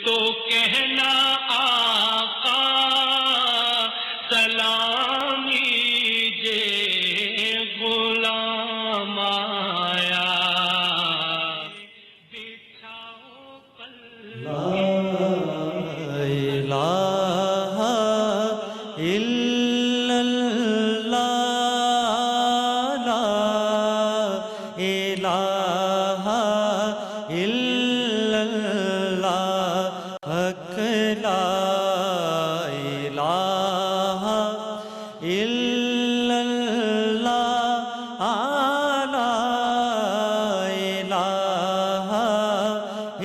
تو کہنا آقا سلامی جے غلام آیا بچھاؤ پل لا الہ الا اللہ لا الہ الا اللہ حق لا الہ الا اللہ لا الہ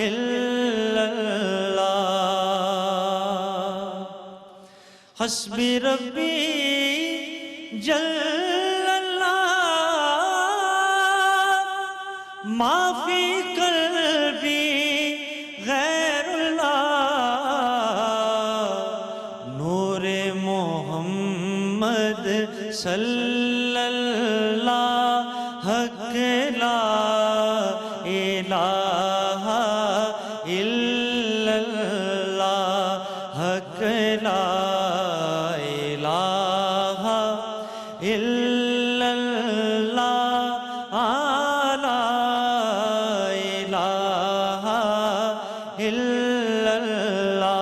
الا اللہ حسبی ربی جل اللہ ما فی قلبی غیر اللہ نور محمد صلی اللہ حق لا الہ الا اللہ حق لا الہ الا اللہ لا الہ الا اللہ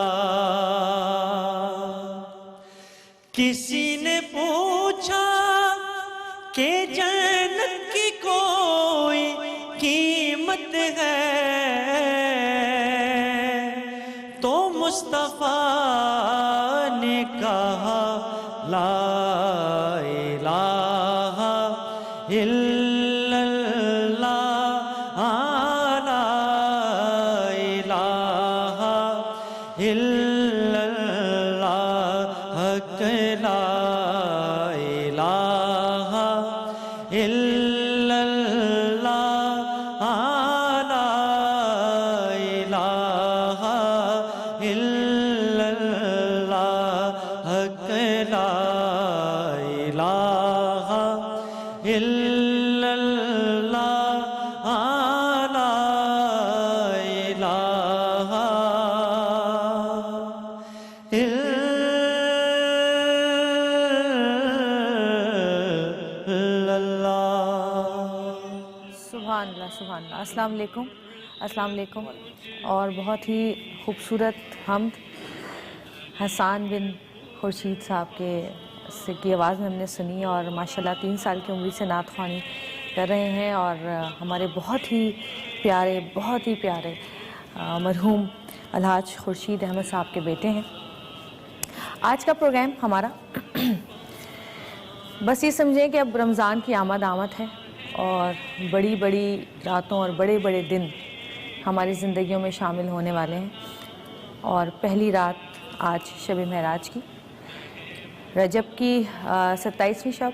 کسی نے پوچھا کہ جنت کی کوئی قیمت ہے تو مصطفیٰ نے کہا لا الہ الا اللہ لا الہ الا اللہ حق لا الہ الا اللہ لا الہ الا اللہ حق لا الہ الا اللہ لا الہ الا اللہ سبحان اللہ سبحان اللہ۔ السلام علیکم، السلام علیکم۔ اور بہت ہی خوبصورت حمد حسان بن خورشید صاحب کی آواز میں ہم نے سنی، اور ماشاءاللہ 3 سال کی عمری سے نعت خوانی کر رہے ہیں، اور ہمارے بہت ہی پیارے مرحوم الحاج خورشید احمد صاحب کے بیٹے ہیں۔ آج کا پروگرام ہمارا بس یہ سمجھیں کہ اب رمضان کی آمد ہے، اور بڑی بڑی راتوں اور بڑے بڑے دن ہماری زندگیوں میں شامل ہونے والے ہیں، اور پہلی رات آج شب معراج کی، رجب کی 27ویں شب،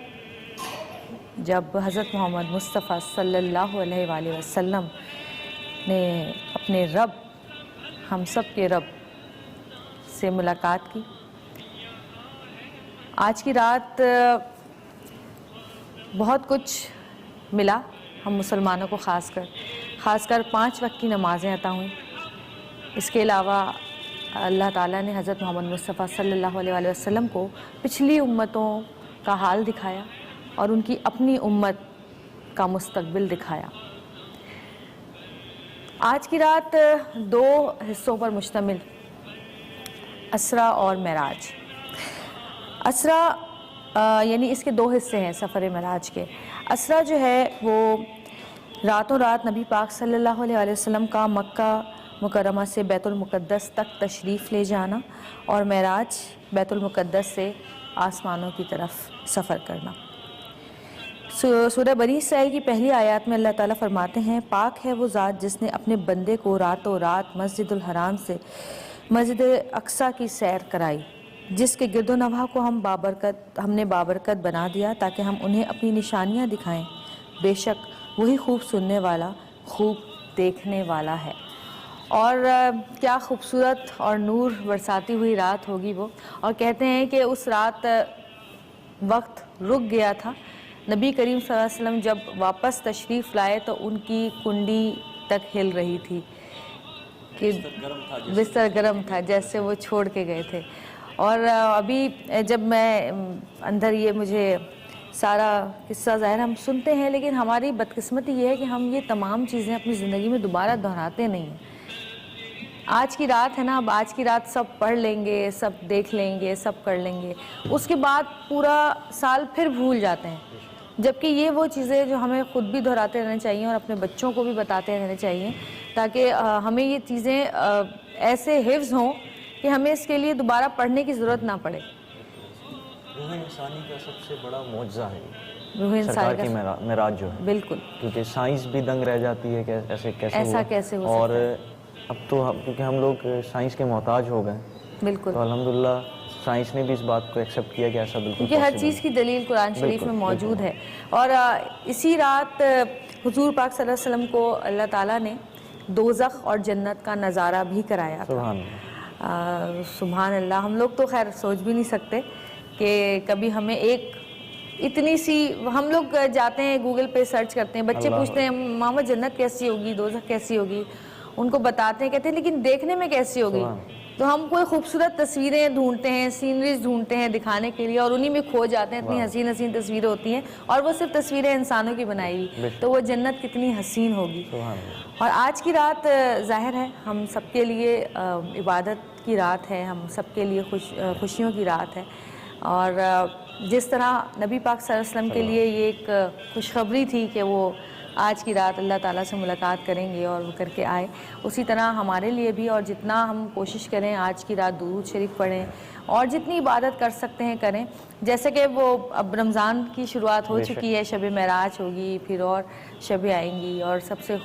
جب حضرت محمد مصطفیٰ صلی اللہ علیہ وآلہ وسلم نے اپنے رب، ہم سب کے رب سے ملاقات کی۔ آج کی رات بہت کچھ ملا ہم مسلمانوں کو، خاص کر 5 وقت کی نمازیں عطا ہوئیں۔ اس کے علاوہ اللہ تعالیٰ نے حضرت محمد مصطفیٰ صلی اللہ علیہ وآلہ وسلم کو پچھلی امتوں کا حال دکھایا، اور ان کی اپنی امت کا مستقبل دکھایا۔ آج کی رات 2 حصوں پر مشتمل، اسرا اور معراج۔ اسرا یعنی اس کے 2 حصے ہیں سفر معراج کے۔ اسرا جو ہے وہ راتوں رات نبی پاک صلی اللہ علیہ وآلہ وسلم کا مکہ مکرمہ سے بیت المقدس تک تشریف لے جانا، اور معراج بیت المقدس سے آسمانوں کی طرف سفر کرنا۔ سورہ بنی اسرائیل کی پہلی آیات میں اللہ تعالیٰ فرماتے ہیں، پاک ہے وہ ذات جس نے اپنے بندے کو راتوں رات مسجد الحرام سے مسجد اقصیٰ کی سیر کرائی، جس کے گرد و نواح کو ہم نے بابرکت بنا دیا تاکہ ہم انہیں اپنی نشانیاں دکھائیں، بے شک وہی خوب سننے والا، خوب دیکھنے والا ہے۔ اور کیا خوبصورت اور نور برساتی ہوئی رات ہوگی وہ، اور کہتے ہیں کہ اس رات وقت رک گیا تھا۔ نبی کریم صلی اللہ علیہ وسلم جب واپس تشریف لائے تو ان کی کنڈی تک ہل رہی تھی، کہ بستر گرم تھا جیسے وہ چھوڑ کے گئے تھے. اور ابھی جب میں اندر یہ مجھے سارا قصہ ظاہر ہم سنتے ہیں، لیکن ہماری بدقسمتی یہ ہے کہ ہم یہ تمام چیزیں اپنی زندگی میں دوبارہ دہراتے نہیں ہیں. آج کی رات ہے نا، اب آج کی رات سب پڑھ لیں گے، سب دیکھ لیں گے، سب کر لیں گے، اس کے بعد پورا سال پھر بھول جاتے ہیں. جبکہ یہ وہ چیزیں جو ہمیں خود بھی دہراتے رہنا چاہیے اور اپنے بچوں کو بھی بتاتے رہنے چاہیے، تاکہ ہمیں یہ چیزیں ایسے حفظ ہوں کہ ہمیں اس کے لیے دوبارہ پڑھنے کی ضرورت نہ پڑے. روح انسانی کا سب سے بڑا معجزہ ہے روح سرکار انسانی کی کا معراج جو ہے. بالکل. کیونکہ سائنس بھی دنگ رہ جاتی ہے کہ ایسا کیسے ہو اور اب تو کیونکہ ہم لوگ سائنس کے محتاج ہو گئے، بالکل. تو الحمدللہ سائنس نے بھی اس بات کو ایکسیپٹ کیا کہ ایسا بالکل کیونکہ ہر چیز کی دلیل قرآن شریف میں موجود ہے. اور اسی رات حضور پاک صلی اللہ علیہ وسلم کو اللہ تعالیٰ نے دوزخ اور جنت کا نظارہ بھی کرایا. سبحان اللہ. سبحان اللہ. ہم لوگ تو خیر سوچ بھی نہیں سکتے کہ کبھی ہمیں ایک اتنی سی، ہم لوگ جاتے ہیں گوگل پہ سرچ کرتے ہیں، بچے پوچھتے ہیں ماما جنت کیسی ہوگی، دوزخ کیسی ہوگی، ان کو بتاتے ہیں، کہتے ہیں لیکن دیکھنے میں کیسی ہوگی. تو ہم کوئی خوبصورت تصویریں ڈھونڈتے ہیں، سینریز ڈھونڈتے ہیں دکھانے کے لیے، اور انہی میں کھو جاتے ہیں. اتنی حسین حسین تصویریں ہوتی ہیں، اور وہ صرف تصویریں انسانوں کی بنائی ہوئی، تو وہ جنت کتنی حسین ہوگی. اور آج کی رات ظاہر ہے ہم سب کے لیے عبادت کی رات ہے، ہم سب کے لیے خوشیوں کی رات ہے. اور جس طرح نبی پاک صلی اللہ علیہ وسلم کے لیے یہ ایک خوشخبری تھی کہ وہ آج کی رات اللہ تعالیٰ سے ملاقات کریں گے اور وہ کر کے آئے، اسی طرح ہمارے لیے بھی. اور جتنا ہم کوشش کریں آج کی رات درود شریف پڑھیں اور جتنی عبادت کر سکتے ہیں کریں. جیسے کہ وہ اب رمضان کی شروعات ہو چکی ہے، شب معراج ہوگی، پھر اور شبیں آئیں گی، اور سب سے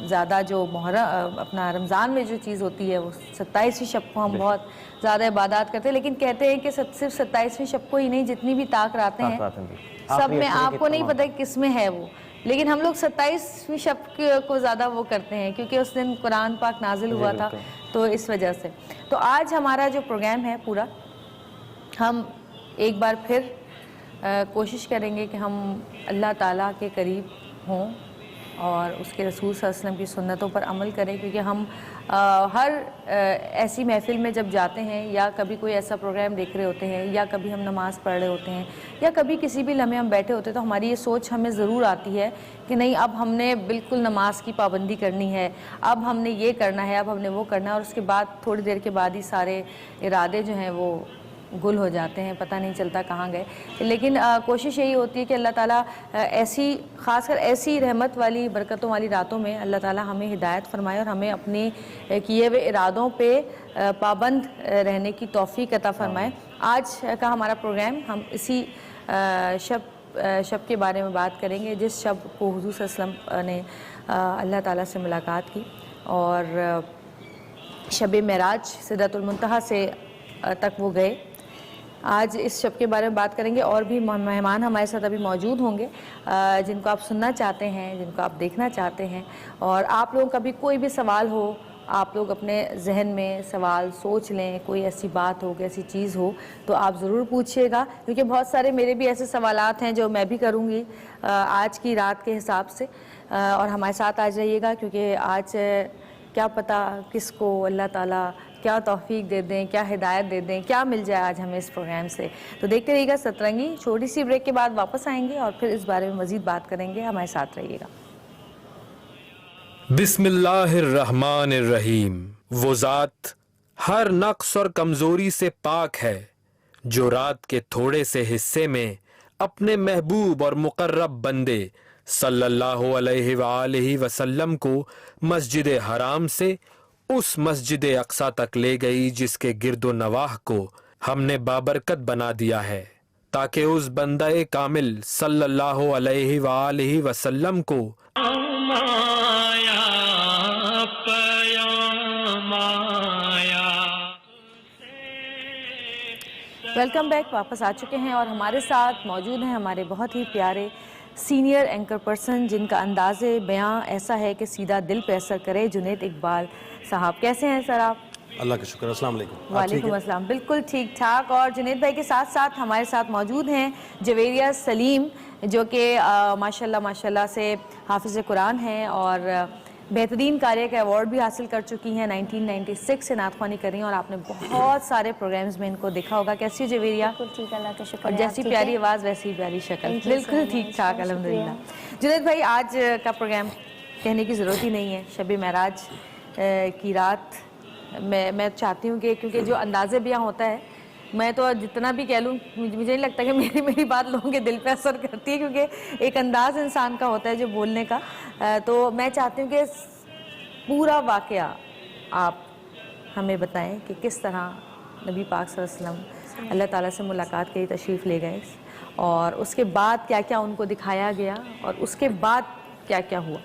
زیادہ جو محرم اپنا رمضان میں جو چیز ہوتی ہے وہ 27ویں شب کو ہم بہت زیادہ عبادات کرتے ہیں. لیکن کہتے ہیں کہ صرف 27ویں شب کو ہی نہیں، جتنی بھی طاق راتیں ہیں سب میں، آپ کو نہیں پتہ کس میں ہے وہ، لیکن ہم لوگ 27ویں شب کو زیادہ وہ کرتے ہیں کیونکہ اس دن قرآن پاک نازل ہوا تھا، تو اس وجہ سے. تو آج ہمارا جو پروگرام ہے پورا، ہم ایک بار پھر کوشش کریں گے کہ ہم اللہ تعالیٰ کے قریب ہوں اور اس کے رسول صلی اللہ علیہ وسلم کی سنتوں پر عمل کریں. کیونکہ ہم ہر ایسی محفل میں جب جاتے ہیں، یا کبھی کوئی ایسا پروگرام دیکھ رہے ہوتے ہیں، یا کبھی ہم نماز پڑھ رہے ہوتے ہیں، یا کبھی کسی بھی لمحے ہم بیٹھے ہوتے ہیں، تو ہماری یہ سوچ ہمیں ضرور آتی ہے کہ نہیں اب ہم نے بالکل نماز کی پابندی کرنی ہے، اب ہم نے یہ کرنا ہے، اب ہم نے وہ کرنا ہے. اور اس کے بعد تھوڑی دیر کے بعد ہی سارے ارادے جو ہیں وہ گل ہو جاتے ہیں، پتہ نہیں چلتا کہاں گئے. لیکن کوشش یہی ہوتی ہے کہ اللہ تعالیٰ ایسی، خاص کر ایسی رحمت والی برکتوں والی راتوں میں اللہ تعالیٰ ہمیں ہدایت فرمائے اور ہمیں اپنے کیے ہوئے ارادوں پہ پابند رہنے کی توفیق عطا فرمائے. آج کا ہمارا پروگرام ہم اسی شب کے بارے میں بات کریں گے جس شب کو حضور صلی اللہ علیہ وسلم نے اللہ تعالیٰ سے ملاقات کی، اور شب معراج سدرۃ المنتہا سے تک وہ گئے. آج اس شب کے بارے میں بات کریں گے. اور بھی مہمان ہمارے ساتھ ابھی موجود ہوں گے جن کو آپ سننا چاہتے ہیں، جن کو آپ دیکھنا چاہتے ہیں. اور آپ لوگوں کا بھی کوئی بھی سوال ہو، آپ لوگ اپنے ذہن میں سوال سوچ لیں، کوئی ایسی بات ہو، کوئی ایسی چیز ہو تو آپ ضرور پوچھیے گا، کیونکہ بہت سارے میرے بھی ایسے سوالات ہیں جو میں بھی کروں گی آج کی رات کے حساب سے. اور ہمارے ساتھ آ جائیے گا، کیونکہ آج کیا پتہ کس کو اللہ تعالیٰ کیا توفیق دے دیں، کیا ہدایت دے دیں، کیا مل جائے آج ہمیں اس پروگرام سے. تو دیکھتے رہیے گا سترنگی. چھوٹی سی بریک کے بعد واپس آئیں گے اور پھر اس بارے میں مزید بات کریں گے. ہمارے ساتھ رہیے گا. بسم اللہ الرحمن الرحیم. وہ ذات ہر نقص اور کمزوری سے پاک ہے جو رات کے تھوڑے سے حصے میں اپنے محبوب اور مقرب بندے صلی اللہ علیہ وآلہ وسلم کو مسجد حرام سے اس مسجد اقصی تک لے گئی جس کے گرد و نواح کو ہم نے بابرکت بنا دیا ہے، تاکہ اس بندہ کامل صلی اللہ علیہ وآلہ وسلم کو ویلکم بیک. واپس آ چکے ہیں اور ہمارے ساتھ موجود ہیں ہمارے بہت ہی پیارے سینئر اینکر پرسن جن کا انداز بیاں ایسا ہے کہ سیدھا دل پہ اثر کرے. جنید اقبال صاحب، کیسے ہیں سر آپ؟ اللہ کا شکر. السلام علیکم. وعلیکم السلام. بالکل ٹھیک ٹھاک. اور جنید بھائی کے ساتھ ساتھ ہمارے ساتھ موجود ہیں جویریہ سلیم، جو کہ ماشاءاللہ سے حافظ قرآن ہیں اور بہترین کاریہ کا ایوارڈ بھی حاصل کر چکی ہیں. 1996 سے نعت خوانی کر رہی ہیں اور آپ نے بہت سارے پروگرامز میں ان کو دیکھا ہوگا. کیسی جویریہ؟ بالکل ٹھیک, اللہ کا شکر اور ہے. جیسی پیاری آواز ویسی پیاری شکل, بالکل ٹھیک ٹھاک الحمدللہ. جنید بھائی, آج کا پروگرام کہنے کی ضرورت ہی نہیں ہے, شب معراج کی رات. میں چاہتی ہوں کہ کیونکہ جو انداز بیاں ہوتا ہے, میں تو جتنا بھی کہہ لوں مجھے نہیں لگتا کہ میری بات لوگوں کے دل پہ اثر کرتی ہے, کیونکہ ایک انداز انسان کا ہوتا ہے جو بولنے کا. تو میں چاہتی ہوں کہ پورا واقعہ آپ ہمیں بتائیں کہ کس طرح نبی پاک صلی اللہ علیہ وسلم اللہ تعالیٰ سے ملاقات کے لیے تشریف لے گئے, اور اس کے بعد کیا کیا ان کو دکھایا گیا, اور اس کے بعد کیا کیا ہوا.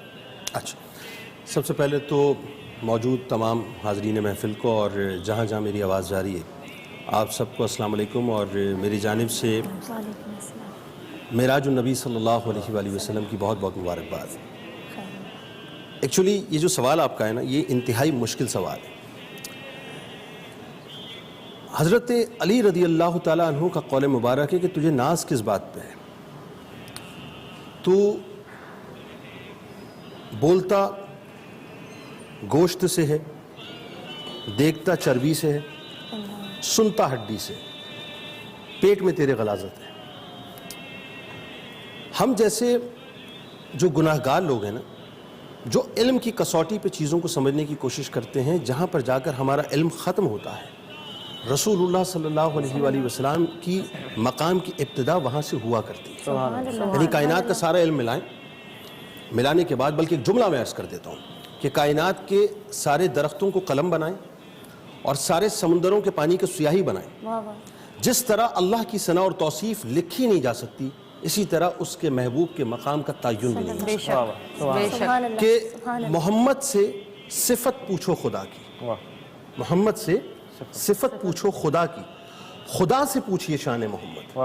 اچھا, سب سے پہلے تو موجود تمام حاضرین محفل کو اور جہاں جہاں میری آواز جاری ہے آپ سب کو السلام علیکم, اور میری جانب سے معراج النبی صلی اللہ علیہ وآلہ وسلم کی بہت بہت مبارکباد. ایکچولی یہ جو سوال آپ کا ہے نا, یہ انتہائی مشکل سوال ہے. حضرت علی رضی اللہ تعالیٰ عنہ کا قول مبارک ہے کہ تجھے ناز کس بات پہ ہے, تو بولتا گوشت سے ہے, دیکھتا چربی سے ہے, سنتا ہڈی سے, پیٹ میں تیرے غلاظت ہے. ہم جیسے جو گناہگار لوگ ہیں نا, جو علم کی کسوٹی پہ چیزوں کو سمجھنے کی کوشش کرتے ہیں, جہاں پر جا کر ہمارا علم ختم ہوتا ہے, رسول اللہ صلی اللہ علیہ وآلہ وسلم کی مقام کی ابتدا وہاں سے ہوا کرتی ہے. یعنی کائنات کا سارا علم ملانے کے بعد, بلکہ ایک جملہ میں عرض کر دیتا ہوں کہ کائنات کے سارے درختوں کو قلم بنائیں اور سارے سمندروں کے پانی کو سیاہی بنائیں. جس طرح اللہ کی ثنا اور توصیف لکھی نہیں جا سکتی, اسی طرح اس کے محبوب کے مقام کا تعین بھی نہیں ہو سکتا. کہ محمد سے صفت پوچھو خدا کی, محمد سے صفت پوچھو خدا کی, خدا سے پوچھئے شان محمد.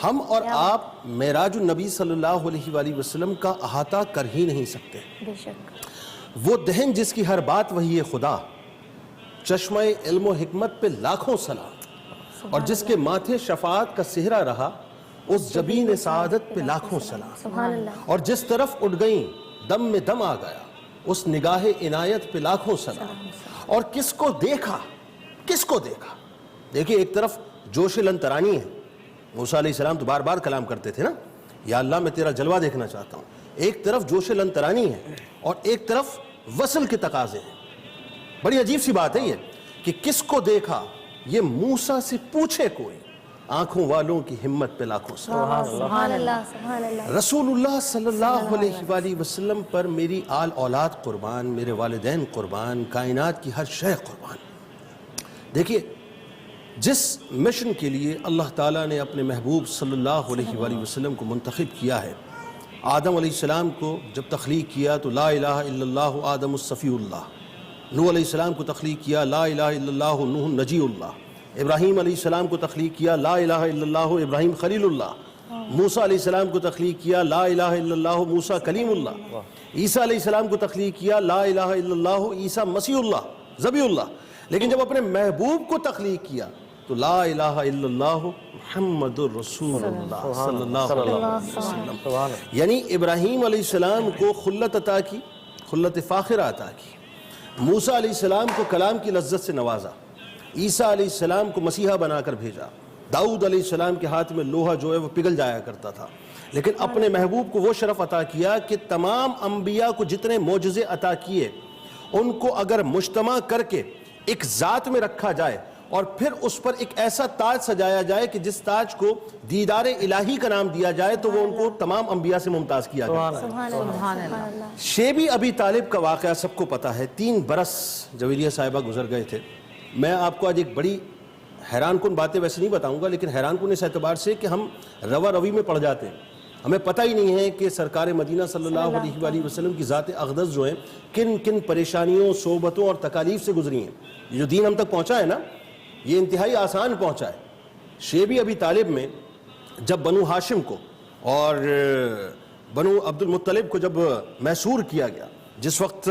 ہم اور آپ معراج النبی صلی اللہ علیہ وآلہ وسلم کا احاطہ کر ہی نہیں سکتے. وہ دہن جس کی ہر بات وہی ہے خدا, چشمہ علم و حکمت پہ لاکھوں سلام, اور جس کے ماتھے شفاعت کا صحرا رہا, اس جبین سعادت پہ لاکھوں سلام. اور جس طرف اٹھ گئیں دم میں دم آ گیا, اس نگاہ عنایت پہ لاکھوں سلام. اور کس کو دیکھا, کس کو دیکھا. دیکھیں, ایک طرف جوش لنترانی ہے, موسیٰ علیہ السلام تو بار بار کلام کرتے تھے نا, یا اللہ میں تیرا جلوہ دیکھنا چاہتا ہوں. ایک طرف جوش لنترانی ہے اور ایک طرف وصل کے تقاضے ہیں. بڑی عجیب سی بات ہے یہ کہ کس کو دیکھا, یہ موسیٰ سے پوچھے کوئی, آنکھوں والوں کی ہمت پہ لاکھوں سبحان اللہ. رسول اللہ صلی اللہ علیہ وآلہ وسلم پر میری آل اولاد قربان, میرے والدین قربان, کائنات کی ہر شے قربان. دیکھیے, جس مشن کے لیے اللہ تعالیٰ نے اپنے محبوب صلی اللہ علیہ وآلہ وسلم کو منتخب کیا ہے, آدم علیہ السلام کو جب تخلیق کیا تو لا الہ الا اللہ آدم الصفی اللہ, نوح علیہ السلام کو تخلیق کیا لا الہ الا اللہ نوح نجی اللہ, ابراہیم علیہ السلام کو تخلیق کیا لا الہ الا اللہ ابراہیم خلیل اللہ, موسیٰ علیہ السلام کو تخلیق کیا لا الہ الا اللہ موسیٰ کلیم اللہ, عیسیٰ علیہ السلام کو تخلیق کیا لا الہ الا اللہ عیسیٰ مسیح اللہ ذبیح اللہ. لیکن جب اپنے محبوب کو تخلیق کیا تو لا الہ الا اللہ محمد الرسول اللہ صلی اللہ علیہ وسلم. یعنی ابراہیم علیہ السلام کو خلت عطا کی, خلت فاخرہ عطا کی, موسیٰ علیہ السلام کو کلام کی لذت سے نوازا, عیسیٰ علیہ السلام کو مسیحا بنا کر بھیجا, داؤد علیہ السلام کے ہاتھ میں لوہا جو ہے وہ پگھل جایا کرتا تھا, لیکن اپنے محبوب کو وہ شرف عطا کیا کہ تمام انبیاء کو جتنے معجزے عطا کیے ان کو اگر مجتمع کر کے ایک ذات میں رکھا جائے اور پھر اس پر ایک ایسا تاج سجایا جائے کہ جس تاج کو دیدار الہی کا نام دیا جائے تو وہ ان کو تمام انبیاء سے ممتاز کیا گیا. شیبی ابی طالب کا واقعہ سب کو پتا ہے. 3 برس جویریہ صاحبہ گزر گئے تھے. میں آپ کو آج ایک بڑی حیران کن باتیں ویسے نہیں بتاؤں گا, لیکن حیران کن اس اعتبار سے کہ ہم روا روی میں پڑ جاتے ہیں. ہمیں پتہ ہی نہیں ہے کہ سرکار مدینہ صلی اللہ علیہ وآلہ وسلم کی ذات اقدس جو ہیں کن کن پریشانیوں, صعوبتوں اور تکالیف سے گزری ہیں. یہ جو دین ہم تک پہنچا ہے نا, یہ انتہائی آسان پہنچا ہے. شیبی ابی طالب میں جب بنو ہاشم کو اور بنو عبد المطلب کو جب محصور کیا گیا, جس وقت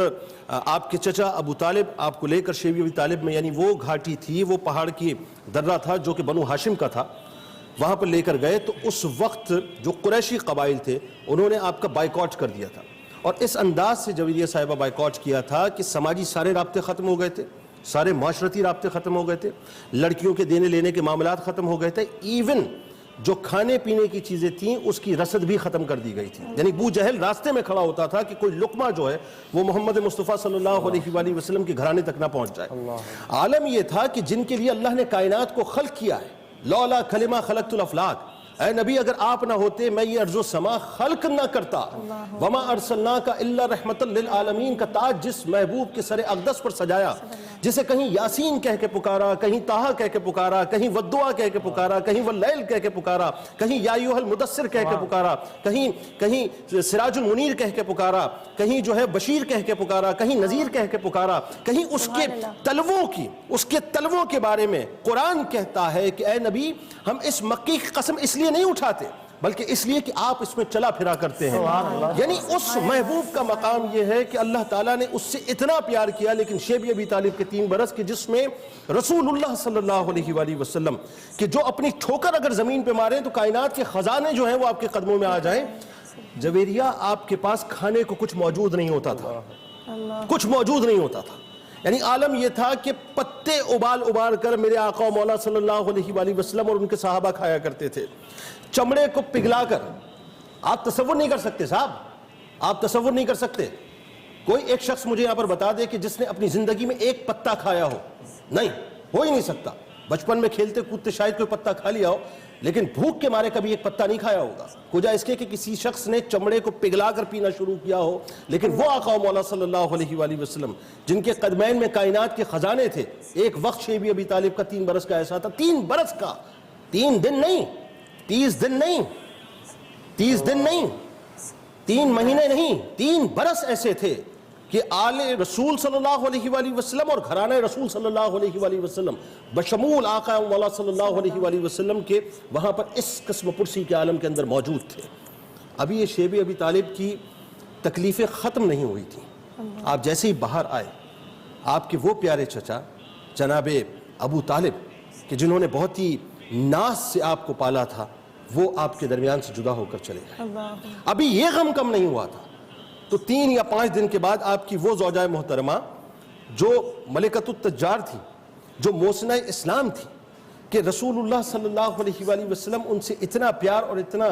آپ کے چچا ابو طالب آپ کو لے کر شیبی ابی طالب میں, یعنی وہ گھاٹی تھی, وہ پہاڑ کی درہ تھا جو کہ بنو ہاشم کا تھا, وہاں پر لے کر گئے تو اس وقت جو قریشی قبائل تھے انہوں نے آپ کا بائیکاٹ کر دیا تھا. اور اس انداز سے جویریہ صاحبہ بائیکاٹ کیا تھا کہ سماجی سارے رابطے ختم ہو گئے تھے، سارے معاشرتی رابطے ختم ہو گئے تھے، لڑکیوں کے دینے لینے کے معاملات ختم ہو گئے تھے، ایون جو کھانے پینے کی چیزیں تھیں اس کی رسد بھی ختم کر دی گئی تھی. یعنی ابو جہل راستے میں کھڑا ہوتا تھا کہ کوئی لقمہ جو ہے وہ محمد مصطفیٰ صلی اللہ علیہ وآلہ وسلم کے گھرانے تک نہ پہنچ جائے. عالم یہ تھا کہ جن کے لیے اللہ نے کائنات کو خلق کیا ہے، لولا کلمہ خلقت الافلاق، اے نبی اگر آپ نہ ہوتے میں یہ ارض و سما خلق نہ کرتا. وما ارسلناک الا رحمتا للعالمین کا تاج جس محبوب کے سر اقدس پر سجایا، جسے کہیں یاسین کہہ کے پکارا، کہیں طٰہٰ کہہ کے پکارا، کہیں والدعا کہہ کے پکارا، کہیں واللیل کہہ کے پکارا، کہیں یا ایھا المدثر کہہ کے پکارا، کہیں سراج المنیر کہہ کے پکارا، کہیں جو ہے بشیر کہہ کے پکارا، کہیں نذیر کہہ کے پکارا، کہیں اس کے تلووں کے بارے میں قرآن کہتا ہے کہ اے نبی ہم اس مکی کی قسم اس لیے نہیں اٹھاتے بلکہ اس لیے کہ آپ اس میں چلا پھرا کرتے ہیں. یعنی اس محبوب کا مقام یہ ہے کہ اللہ تعالیٰ نے اس سے اتنا پیار کیا. لیکن شیب ابی طالب کے 3 برس کے جس میں رسول اللہ صلی اللہ علیہ وآلہ وسلم کہ جو اپنی ٹھوکر اگر زمین پہ ماریں تو کائنات کے خزانے جو ہیں وہ آپ کے قدموں میں آ جائیں. جویریہ آپ کے پاس کھانے کو کچھ موجود نہیں ہوتا تھا، کچھ موجود نہیں ہوتا تھا. یعنی عالم یہ تھا کہ پتے ابال کر میرے آقا و مولا صلی اللہ علیہ وآلہ وسلم اور ان کے صحابہ کھایا کرتے تھے. چمڑے کو پگھلا کر آپ تصور نہیں کر سکتے صاحب، آپ تصور نہیں کر سکتے. کوئی ایک شخص مجھے یہاں پر بتا دے کہ جس نے اپنی زندگی میں ایک پتا کھایا ہو. نہیں، ہو ہی نہیں سکتا. بچپن میں کھیلتے کودتے شاید کوئی پتا کھا لیا ہو لیکن بھوک کے مارے کبھی ایک پتا نہیں کھایا ہوگا. وجہ اس کے کہ کسی شخص نے چمڑے کو پگھلا کر پینا شروع کیا ہو. لیکن وہ آقا و مولا صلی اللہ علیہ وآلہ وسلم جن کے قدمین میں کائنات کے خزانے تھے، ایک وقت شیب ابی طالب کا 3 برس کا ایسا تھا، 3 برس کا، 3 دن نہیں، 30 دن نہیں، 30 دن نہیں، 3 مہینے نہیں، 3 برس ایسے تھے کہ آل رسول صلی اللہ علیہ وآلہ وسلم اور گھرانہ رسول صلی اللہ علیہ وآلہ وسلم بشمول آقا و مولا صلی اللہ علیہ وآلہ وسلم کے وہاں پر اس قسم پرسی کے عالم کے اندر موجود تھے. ابھی یہ شیب ابی طالب کی تکلیفیں ختم نہیں ہوئی تھیں. آپ جیسے ہی باہر آئے، آپ کے وہ پیارے چچا جناب ابو طالب کہ جنہوں نے بہت ہی ناز سے آپ کو پالا تھا، وہ آپ کے درمیان سے جدا ہو کر چلے گئے. ابھی یہ غم کم نہیں ہوا تھا تو 3 یا 5 دن کے بعد آپ کی وہ زوجہ محترمہ جو ملکۃ التجار تھی، جو موسنہ اسلام تھی، کہ رسول اللہ صلی اللہ علیہ وآلہ وسلم ان سے اتنا پیار اور اتنا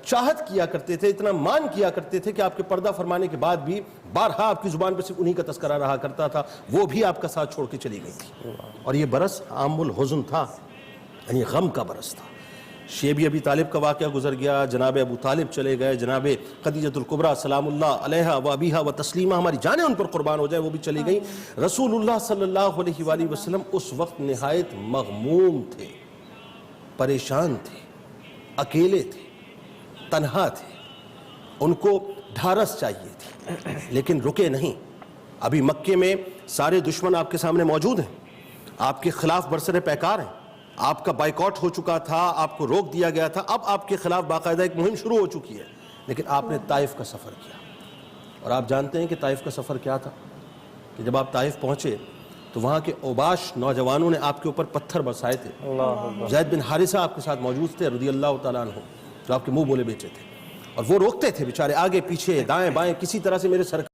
چاہت کیا کرتے تھے، اتنا مان کیا کرتے تھے کہ آپ کے پردہ فرمانے کے بعد بھی بارہا آپ کی زبان پہ صرف انہی کا تذکرہ رہا کرتا تھا. وہ بھی آپ کا ساتھ چھوڑ کے چلی گئی تھی. اور یہ برس عام الحزن تھا، یعنی غم کا برس تھا. شیب ابی طالب کا واقعہ گزر گیا، جناب ابو طالب چلے گئے، جناب خدیجۃ الکبریٰ سلام اللہ علیہا و ابیہا و تسلیمہ، ہماری جانیں ان پر قربان ہو جائیں، وہ بھی چلی گئیں. رسول اللہ صلی اللہ علیہ وآلہ وسلم اس وقت نہایت مغموم تھے، پریشان تھے، اکیلے تھے، تنہا تھے. ان کو ڈھارس چاہیے تھی لیکن رکے نہیں. ابھی مکے میں سارے دشمن آپ کے سامنے موجود ہیں، آپ کے خلاف برسر پیکار ہیں، آپ کا بائیکاٹ ہو چکا تھا، آپ کو روک دیا گیا تھا، اب آپ کے خلاف باقاعدہ ایک مہم شروع ہو چکی ہے. لیکن آپ نے طائف کا سفر کیا. اور آپ جانتے ہیں کہ طائف کا سفر کیا تھا؟ کہ جب آپ طائف پہنچے تو وہاں کے اوباش نوجوانوں نے آپ کے اوپر پتھر برسائے تھے. زید بن حارثہ آپ کے ساتھ موجود تھے رضی اللہ تعالیٰ عنہ، جو آپ کے منہ بولے بیچے تھے، اور وہ روکتے تھے بیچارے، آگے پیچھے دائیں بائیں کسی طرح سے میرے سروں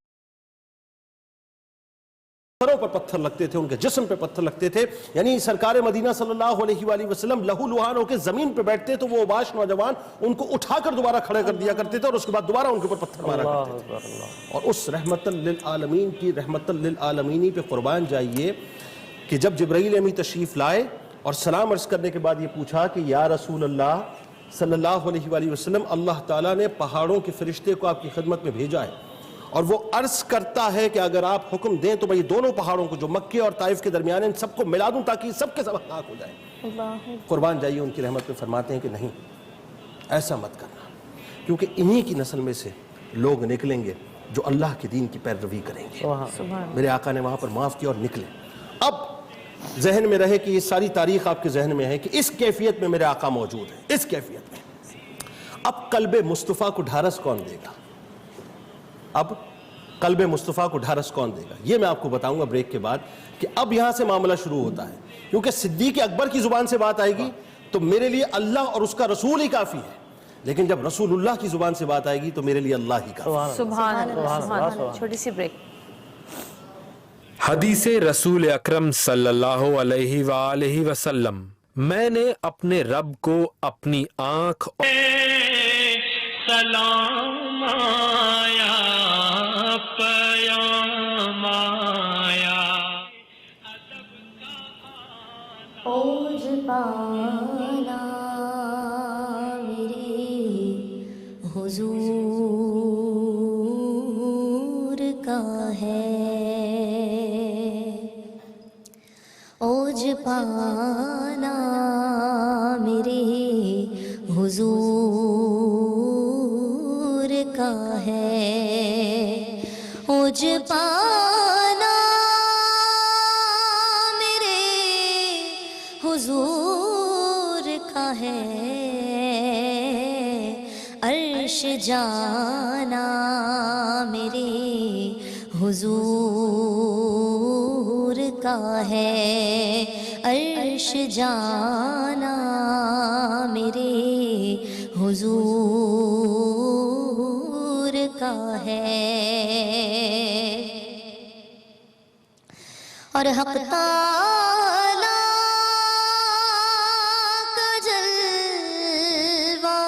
پر پتھر لگتے تھے، ان کے جسم پہ پتھر لگتے تھے. یعنی سرکار مدینہ صلی اللہ علیہ وآلہ وسلم لہو لہان ہو کے زمین پہ بیٹھتے تو وہ اوباش نوجوان ان کو اٹھا کر دوبارہ کھڑے کر دیا کرتے تھے اور اس کے بعد دوبارہ ان کے اوپر پتھر مارا کرتے تھے. اور اس رحمت للعالمین کی رحمت للعالمینی پہ قربان جائیے کہ جب جبرائیل امی تشریف لائے اور سلام عرض کرنے کے بعد یہ پوچھا کہ یا رسول اللہ صلی اللہ علیہ وآلہ وسلم، اللہ تعالیٰ نے پہاڑوں کے فرشتے کو آپ کی خدمت میں بھیجا ہے اور وہ عرض کرتا ہے کہ اگر آپ حکم دیں تو میں یہ دونوں پہاڑوں کو جو مکے اور طائف کے درمیان ہیں ان سب کو ملا دوں تاکہ سب کے سب ہلاک ہو جائیں. قربان جائیے ان کی رحمت پہ فرماتے ہیں کہ نہیں، ایسا مت کرنا، کیونکہ انہی کی نسل میں سے لوگ نکلیں گے جو اللہ کے دین کی پیروی کریں گے. میرے آقا نے وہاں پر معاف کیا اور نکلے. اب ذہن میں رہے کہ یہ ساری تاریخ آپ کے ذہن میں ہے کہ اس کیفیت میں میرے آقا موجود ہیں، اس کیفیت میں. اب قلب مصطفیٰ کو ڈھارس کون دے گا؟ اب قلب مصطفیٰ کو ڈھارس کون دے گا؟ یہ میں آپ کو بتاؤں گا بریک کے بعد کہ اب یہاں سے معاملہ شروع ہوتا ہے. کیونکہ صدیق اکبر کی زبان سے بات آئے گی تو میرے لیے اللہ اور اس کا رسول ہی کافی ہے. لیکن جب رسول اللہ کی زبان سے بات آئے گی تو میرے لیے اللہ ہی کا. سبحان اللہ سبحان اللہ. چھوٹی سی بریک. حدیث رسول اکرم صلی اللہ علیہ وآلہ وسلم. میں نے اپنے رب کو اپنی آنکھ سلام آیا پیام آیا اوج پانا میرے حضور کا ہے، اوج پانا میرے حضور کا ہے، اوج پانا میرے حضور کا ہے، عرش جانا میرے حضور کا ہے، عرش جانا میرے حضور کا ہے، اور حق تعالیٰ کا جلوہ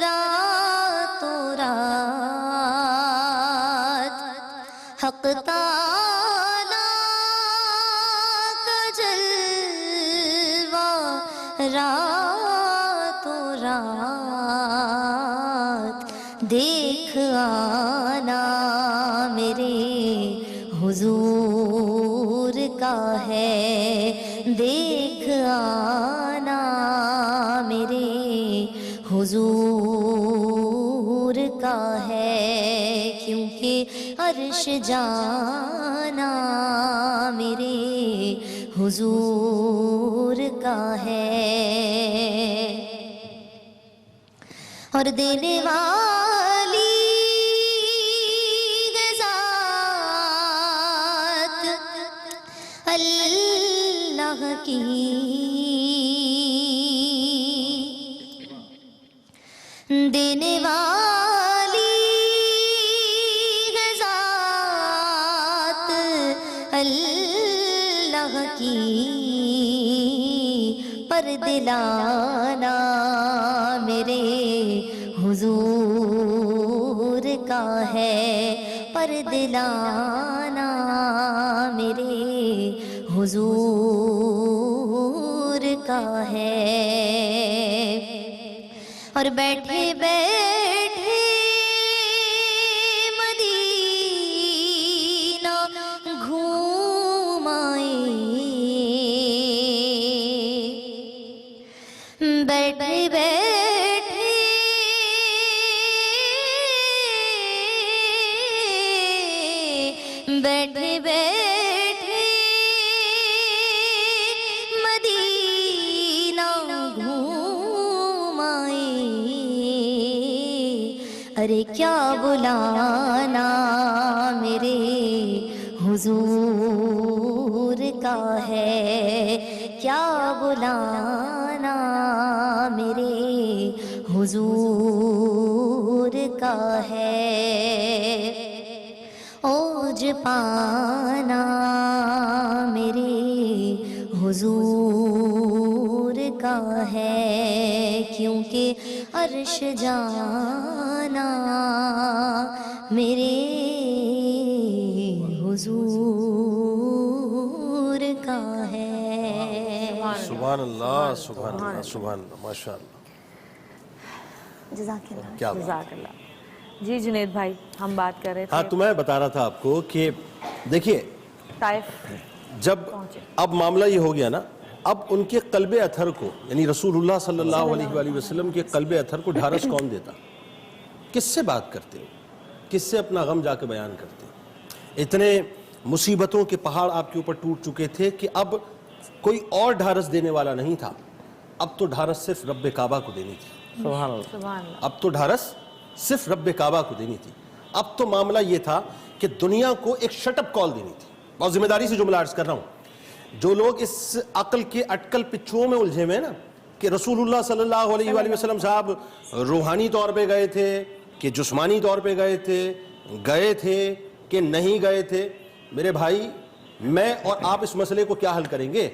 راتوں رات، حق تعالیٰ کا جلوہ راتوں رات، دیکھ آنا میرے حضور کا ہے، دیکھ آنا میرے حضور کا ہے، کیونکہ عرش جانا میرے حضور کا ہے، اور دینے والی ذات اللہ کی، دینے والی ذات اللہ کی، پر دلانا میرے حضور کا ہے، پر دلانا میرے حضور کا ہے، اور بیٹھے بیٹھے مدینہ گھوم آئے، بیٹھے بیٹھے بیٹھے بیٹھے مدینہ گھوم آئے، ارے کیا بلانا میرے حضور کا ہے، کیا بلانا میرے حضور کا ہے، اوج پانا میرے حضور کا ہے، کیونکہ عرش جانا میرے حضور کا ہے. سبحان اللہ سبحان اللہ سبحان اللہ ماشاء اللہ. جزاک اللہ. کیا بات. جزاک اللہ. جی جنید بھائی ہم بات کر رہے ہاں تھے تو میں بتا رہا تھا آپ کو کہ دیکھیے طائف جب اب معاملہ یہ ہو گیا نا، اب ان کے قلب اطہر کو یعنی رسول اللہ صلی اللہ علیہ وآلہ وسلم کے قلب اطہر کو ڈھارس کون دیتا؟ کس سے بات کرتے ہو؟ کس سے اپنا غم جا کے بیان کرتے ہو؟ اتنے مصیبتوں کے پہاڑ آپ کے اوپر ٹوٹ چکے تھے کہ اب کوئی اور ڈھارس دینے والا نہیں تھا، اب تو ڈھارس صرف رب کعبہ کو دینی تھی. سبحان اللہ. سبحان اللہ. اب تو ڈھارس صرف رب کعبہ کو دینی تھی. اب تو معاملہ یہ تھا کہ دنیا کو ایک شٹ اپ کال دینی تھی. بہت ذمہ داری سے جملہ عرض کر رہا ہوں. جو لوگ اس عقل کے اٹکل پچھوؤں میں الجھے ہوئے ہیں نا کہ کہ رسول اللہ صلی اللہ علیہ وآلہ وسلم صاحب روحانی طور پہ گئے تھے کہ جسمانی طور پہ گئے تھے کہ نہیں گئے تھے؟ میرے بھائی میں اور آپ اس مسئلے کو کیا حل کریں گے؟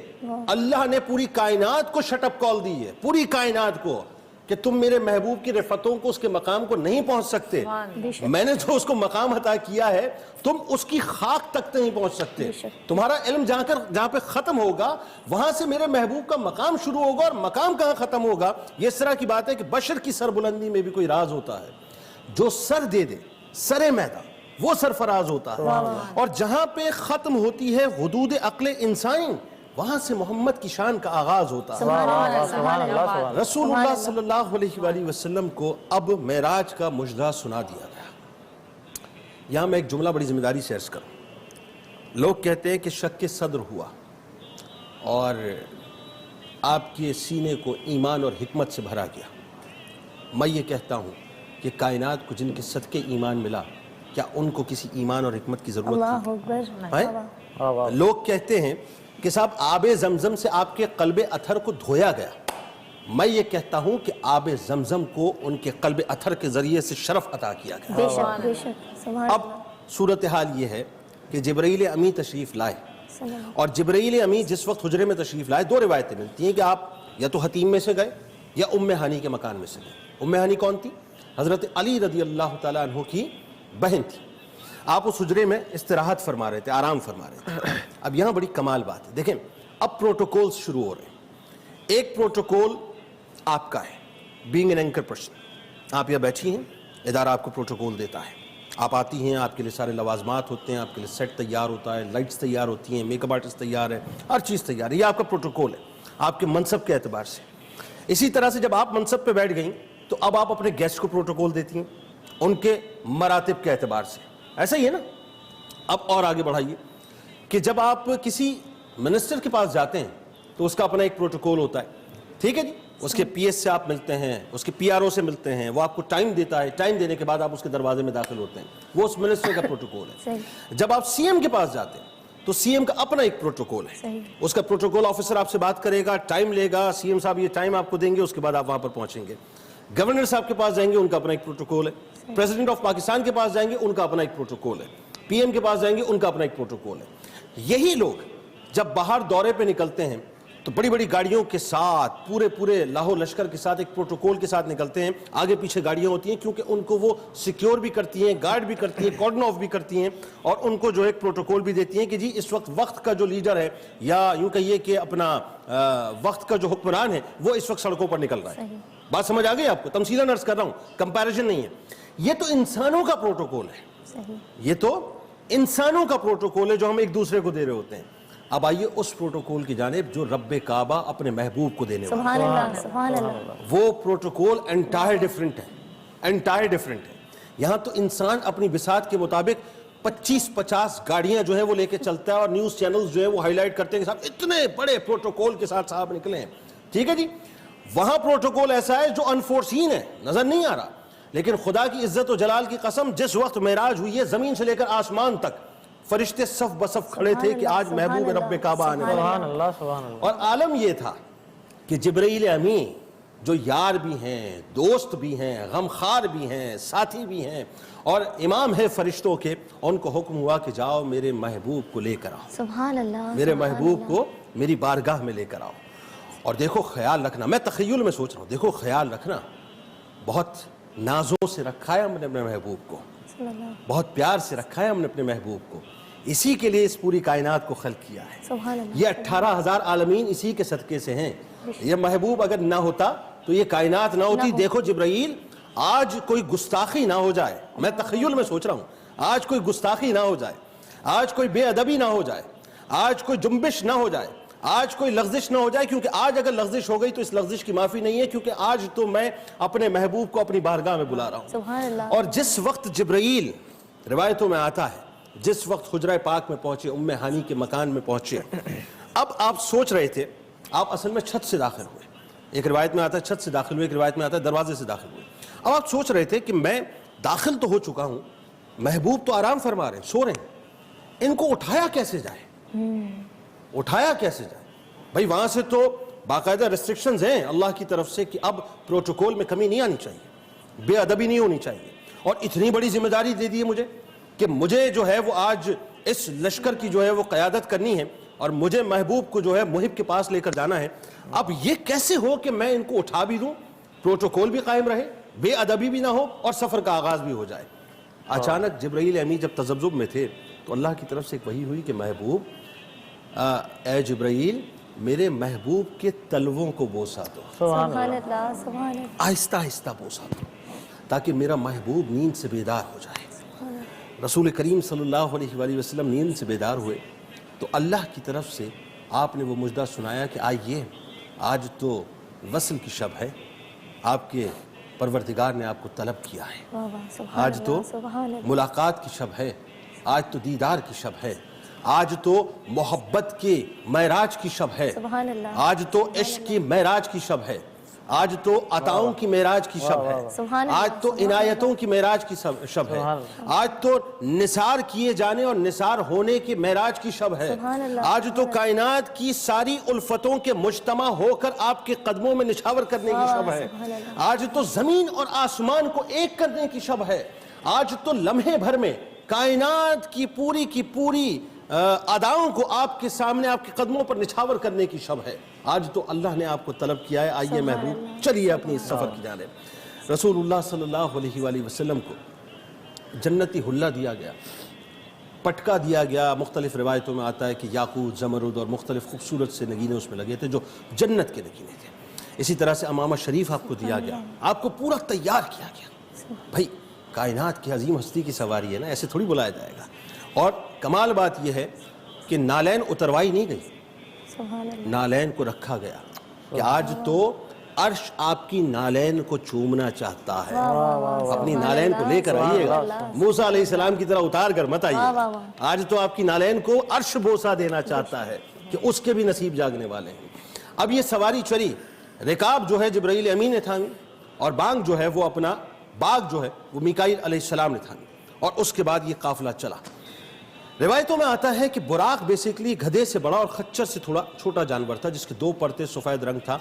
اللہ نے پوری کائنات کو شٹ اپ کال دی ہے، پوری کائنات کو، کہ تم میرے محبوب کی رفتوں کو، اس کے مقام کو نہیں پہنچ سکتے، میں نے جو اس کو مقام عطا کیا ہے تم اس کی خاک تک نہیں پہنچ سکتے، تمہارا علم جہاں پہ ختم ہوگا وہاں سے میرے محبوب کا مقام شروع ہوگا، اور مقام کہاں ختم ہوگا؟ یہ اس طرح کی بات ہے کہ بشر کی سر بلندی میں بھی کوئی راز ہوتا ہے، جو سر دے دے سر میدان وہ سرفراز ہوتا ہے، اور جہاں پہ ختم ہوتی ہے حدود عقل انسانی وہاں سے محمد کی شان کا آغاز ہوتا ہے۔ رسول اللہ صلی اللہ علیہ وآلہ وسلم کو اب معراج کا مجدہ سنا دیا گیا۔ یہاں میں ایک جملہ بڑی ذمہ داری سے عرض کروں، لوگ کہتے ہیں کہ شک صدر ہوا اور آپ کے سینے کو ایمان اور حکمت سے بھرا گیا۔ میں یہ کہتا ہوں کہ کائنات کو جن کے صدقے ایمان ملا، کیا ان کو کسی ایمان اور حکمت کی ضرورت تھی؟ لوگ کہتے ہیں کہ صاحب آب زمزم سے آپ کے قلب اطہر کو دھویا گیا، میں یہ کہتا ہوں کہ آب زمزم کو ان کے قلب اطہر کے ذریعے سے شرف عطا کیا گیا۔ اب صورتحال یہ ہے کہ جبرائیل امی تشریف لائے، اور جبرائیل امی جس وقت حجرے میں تشریف لائے دو روایتیں ملتی ہیں کہ آپ یا تو حتیم میں سے گئے یا ام ہانی کے مکان میں سے گئے۔ ام ہانی کون تھی؟ حضرت علی رضی اللہ تعالیٰ عنہ کی بہن تھی۔ آپ اس حجرے میں استراحت فرما رہے تھے، آرام فرما رہے تھے۔ اب یہاں بڑی کمال بات ہے، دیکھیں اب پروٹوکولز شروع ہو رہے ہیں۔ ایک پروٹوکول آپ کا ہے، بینگ این اینکر پرسن، آپ یہاں بیٹھی ہیں، ادارہ آپ کو پروٹوکول دیتا ہے، آپ آتی ہیں، آپ کے لیے سارے لوازمات ہوتے ہیں، آپ کے لیے سیٹ تیار ہوتا ہے، لائٹس تیار ہوتی ہیں، میک اپ آرٹسٹ تیار ہے، ہر چیز تیار ہے، یہ آپ کا پروٹوکول ہے آپ کے منصب کے اعتبار سے۔ اسی طرح سے جب آپ منصب پہ بیٹھ گئیں تو اب آپ اپنے گیسٹ کو پروٹوکول دیتی ہیں ان کے مراتب کے اعتبار سے، ایسا ہی ہے نا؟ اب اور آگے بڑھائیے کہ جب آپ کسی منسٹر کے پاس جاتے ہیں تو اس کا اپنا ایک پروٹوکول ہوتا ہے، ٹھیک ہے جی؟ اس کے پی ایس سے آپ ملتے ہیں، اس کے پی آر او سے ملتے ہیں، وہ آپ کو ٹائم دیتا ہے، ٹائم دینے کے بعد آپ اس کے دروازے میں داخل ہوتے ہیں، وہ اس منسٹر کا پروٹوکول ہے۔ جب آپ سی ایم کے پاس جاتے ہیں تو سی ایم کا اپنا ایک پروٹوکول ہے، اس کا پروٹوکول آفیسر آپ سے بات کرے گا، ٹائم لے گا، سی ایم صاحب یہ ٹائم آپ کو دیں گے، اس کے بعد آپ وہاں پر پہنچیں گے۔ گورنر صاحب کے پاس جائیں گے، ان کا اپنا ایک پروٹوکول ہے۔ پریزیڈنٹ آف پاکستان کے پاس جائیں گے، ان کا اپنا ایک پروٹوکول ہے۔ پی ایم کے پاس جائیں گے، ان کا اپنا ایک پروٹوکول ہے۔ یہی لوگ جب باہر دورے پہ نکلتے ہیں تو بڑی بڑی گاڑیوں کے ساتھ، پورے لاہور لشکر کے ساتھ، ایک پروٹوکول کے ساتھ نکلتے ہیں، آگے پیچھے گاڑیاں ہوتی ہیں کیونکہ ان کو وہ سیکیور بھی کرتی ہیں، گارڈ بھی کرتی ہیں، کارڈن آف بھی کرتی ہیں، اور ان کو جو ایک پروٹوکول بھی دیتی ہیں کہ جی اس وقت کا جو لیڈر ہے، یا یوں کہیے کہ اپنا وقت کا جو حکمران ہے، وہ اس وقت سڑکوں پر نکل رہا ہے۔ بات سمجھ آ گئی آپ کو؟ تمثیلاً عرض کر رہا ہوں، کمپیریزن نہیں ہے۔ یہ تو انسانوں کا پروٹوکول ہے، یہ تو انسانوں کا پروٹوکول ہے جو ہم ایک دوسرے کو دے رہے ہوتے ہیں۔ اب آئیے اس پروٹوکول کی جانب جو رب کعبہ اپنے محبوب کو دینے والا ہے۔ سبحان اللہ۔ وہ پروٹوکول انٹائر ڈیفرنٹ ہے، انٹائر ڈیفرنٹ ہے۔ یہاں تو انسان اپنی بساط کے مطابق 25-50 گاڑیاں جو ہیں وہ لے کے چلتا ہے، اور نیوز چینلز جو ہے وہ ہائی لائٹ کرتے ہیں کہ صاحب اتنے بڑے پروٹوکول کے ساتھ صاحب نکلے ہیں، ٹھیک ہے جی؟ وہاں پروٹوکول ایسا ہے جو انفورسین ہے، نظر نہیں آ رہا، لیکن خدا کی عزت و جلال کی قسم جس وقت معراج ہوئی ہے زمین سے لے کر آسمان تک فرشتے صف بصف کھڑے تھے کہ آج محبوب رب کعبہ آنے والا ہے۔ سبحان اللہ سبحان اللہ۔ اور عالم یہ تھا کہ جبرائیل امی جو یار بھی ہیں، دوست بھی ہیں، غمخوار بھی ہیں، ساتھی بھی ہیں، اور امام ہے فرشتوں کے، ان کو حکم ہوا کہ جاؤ میرے محبوب کو لے کر آؤ، سبحان اللہ۔ میرے محبوب کو میری بارگاہ میں لے کر آؤ۔ اور دیکھو خیال رکھنا، میں تخیل میں سوچ رہا ہوں، دیکھو خیال رکھنا، بہت نازوں سے رکھا ہے ہم نے اپنے محبوب کو، بہت پیار سے رکھا ہے ہم نے اپنے محبوب کو، اسی کے لیے اس پوری کائنات کو خلق کیا ہے۔ سبحان اللہ۔ یہ 18,000 عالمین اسی کے صدقے سے ہیں۔ یہ محبوب اگر نہ ہوتا تو یہ کائنات نہ ہوتی۔ دیکھو جبرائیل، آج کوئی گستاخی نہ ہو جائے، میں تخیل میں سوچ رہا ہوں، آج کوئی گستاخی نہ ہو جائے، آج کوئی بے ادبی نہ ہو جائے، آج کوئی جنبش نہ ہو جائے، آج کوئی لغزش نہ ہو جائے، کیونکہ آج اگر لغزش ہو گئی تو اس لغزش کی معافی نہیں ہے، کیونکہ آج تو میں اپنے محبوب کو اپنی بارگاہ میں بلا رہا ہوں۔ سبحان اللہ۔ اور جس وقت جبرائیل، روایتوں میں آتا ہے، جس وقت حجرہ پاک میں پہنچے، ام ہانی کے مکان میں پہنچے، اب آپ سوچ رہے تھے، آپ اصل میں چھت سے داخل ہوئے، ایک روایت میں آتا ہے چھت سے داخل ہوئے، ایک روایت میں آتا ہے دروازے سے داخل ہوئے۔ اب آپ سوچ رہے تھے کہ میں داخل تو ہو چکا ہوں، محبوب تو آرام فرما رہے ہیں، سو رہے ہیں، ان کو اٹھایا کیسے جائے، اٹھایا کیسے جائے؟ بھائی وہاں سے تو باقاعدہ ریسٹرکشنز ہیں اللہ کی طرف سے کہ اب پروٹوکول میں کمی نہیں آنی چاہیے، بے ادبی نہیں ہونی چاہیے، اور اتنی بڑی ذمہ داری دے دی ہے مجھے کہ مجھے جو ہے وہ آج اس لشکر کی جو ہے وہ قیادت کرنی ہے اور مجھے محبوب کو جو ہے محب کے پاس لے کر جانا ہے. اب یہ کیسے ہو کہ میں ان کو اٹھا بھی دوں، پروٹوکول بھی قائم رہے، بے ادبی بھی نہ ہو اور سفر کا آغاز بھی ہو جائے. اچانک جبرائیل امین جب تذبذب میں تھے تو اللہ کی طرف سے ایک وحی ہوئی کہ محبوب اے جبرائیل میرے محبوب کے تلووں کو بوسا دو، سبحان اللہ سبحان اللہ. آہستہ آہستہ بوسا دو تاکہ میرا محبوب نیند سے بیدار ہو جائے. رسول کریم صلی اللہ علیہ وآلہ وسلم نیند سے بیدار ہوئے تو اللہ کی طرف سے آپ نے وہ مجدہ سنایا کہ آئیے آج تو وصل کی شب ہے، آپ کے پروردگار نے آپ کو طلب کیا ہے، آج تو ملاقات کی شب ہے، آج تو دیدار کی شب ہے، آج تو محبت کے معراج کی شب ہے، آج تو عشق کی معراج کی شب ہے، آج تو عطاؤں کی معراج کی شب ہے، آج تو عنایتوں کی معراج کی شب ہے، آج تو نثار کیے جانے اور نثار ہونے کی معراج کی شب ہے، آج تو کائنات کی ساری الفتوں کے مجتمع ہو کر آپ کے قدموں میں نچھاور کرنے کی شب ہے، آج تو زمین اور آسمان کو ایک کرنے کی شب ہے، آج تو لمحے بھر میں کائنات کی پوری اداؤں کو آپ کے سامنے آپ کے قدموں پر نچھاور کرنے کی شب ہے. آج تو اللہ نے آپ کو طلب کیا ہے، آئیے محبوب چلیے اپنی اس سفر کی جانب. رسول اللہ صلی اللہ علیہ وآلہ وسلم کو جنتی حلہ دیا گیا، پٹکا دیا گیا. مختلف روایتوں میں آتا ہے کہ یاقوت، زمرد اور مختلف خوبصورت سے نگینے اس میں لگے تھے جو جنت کے نگینے تھے. اسی طرح سے امامہ شریف آپ کو دیا گیا، آپ کو پورا تیار کیا گیا. بھائی کائنات کی عظیم ہستی کی سواری ہے نا، ایسے تھوڑی بلایا جائے گا. اور کمال بات یہ ہے کہ نالین اتروائی نہیں گئی، نالین کو رکھا گیا کہ آج تو عرش آپ کی نالین کو چومنا چاہتا ہے. اپنی نالین کو لے کر آئیے گا، موسیٰ علیہ السلام کی طرح اتار کر مت آئیے. آج تو آپ کی نالین کو عرش بوسہ دینا چاہتا ہے کہ اس کے بھی نصیب جاگنے والے ہیں. اب یہ سواری چلی، رکاب جو ہے جبرائیل امین نے تھامی اور بانگ جو ہے وہ اپنا باغ جو ہے وہ میکائیل علیہ السلام نے تھامی، اور اس کے بعد یہ قافلہ چلا. روایتوں میں آتا ہے کہ براق بیسیکلی گدھے سے بڑا اور خچر سے تھوڑا چھوٹا جانور تھا جس کے 2 پرتے سفید رنگ تھا،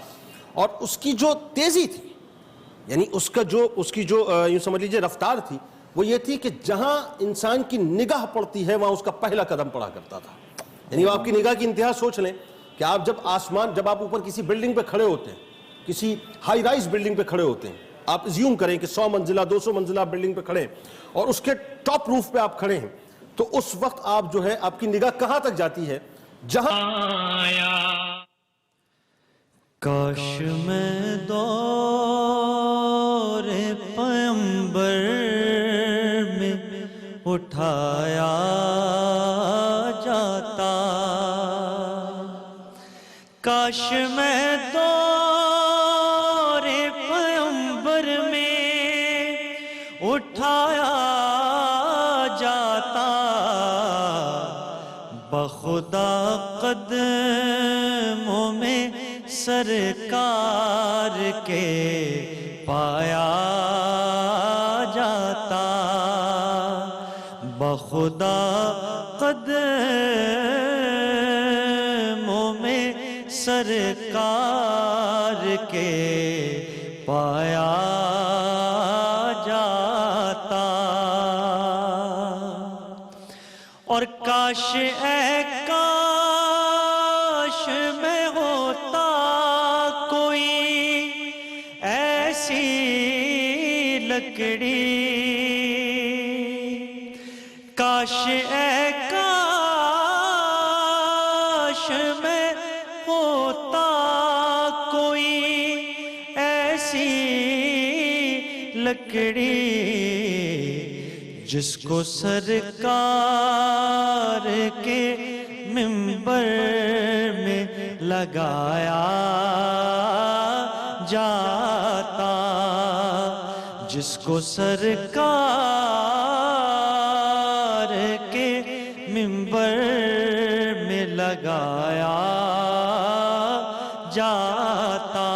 اور اس کی جو تیزی تھی یعنی اس کی جو یوں سمجھ لیجئے رفتار تھی وہ یہ تھی کہ جہاں انسان کی نگاہ پڑتی ہے وہاں اس کا پہلا قدم پڑا کرتا تھا. یعنی آپ کی نگاہ کی انتہا سوچ لیں کہ آپ جب آپ اوپر کسی بلڈنگ پہ کھڑے ہوتے ہیں، کسی ہائی رائز بلڈنگ پہ کھڑے ہوتے ہیں، آپ زیوم کریں کہ 100 منزلہ 200 منزلہ بلڈنگ پہ کھڑے ہیں اور اس کے ٹاپ روف پہ آپ کھڑے ہیں، تو اس وقت آپ جو ہے آپ کی نگاہ کہاں تک جاتی ہے؟ جہاں کاش میں دور پیمبر میں اٹھایا جاتا، کاش میں دور پیمبر میں اٹھایا جاتا، بخدا قدموں میں سرکار کے پایا جاتا، بخدا قدموں میں سرکار کے پایا جاتا. اور کاش اے کاش میں ہوتا کوئی ایسی لکڑی، کاش اے کاش میں ہوتا کوئی ایسی لکڑی جس کو سرکار کے منبر میں لگایا جاتا، جس کو سرکار کے منبر میں لگایا جاتا،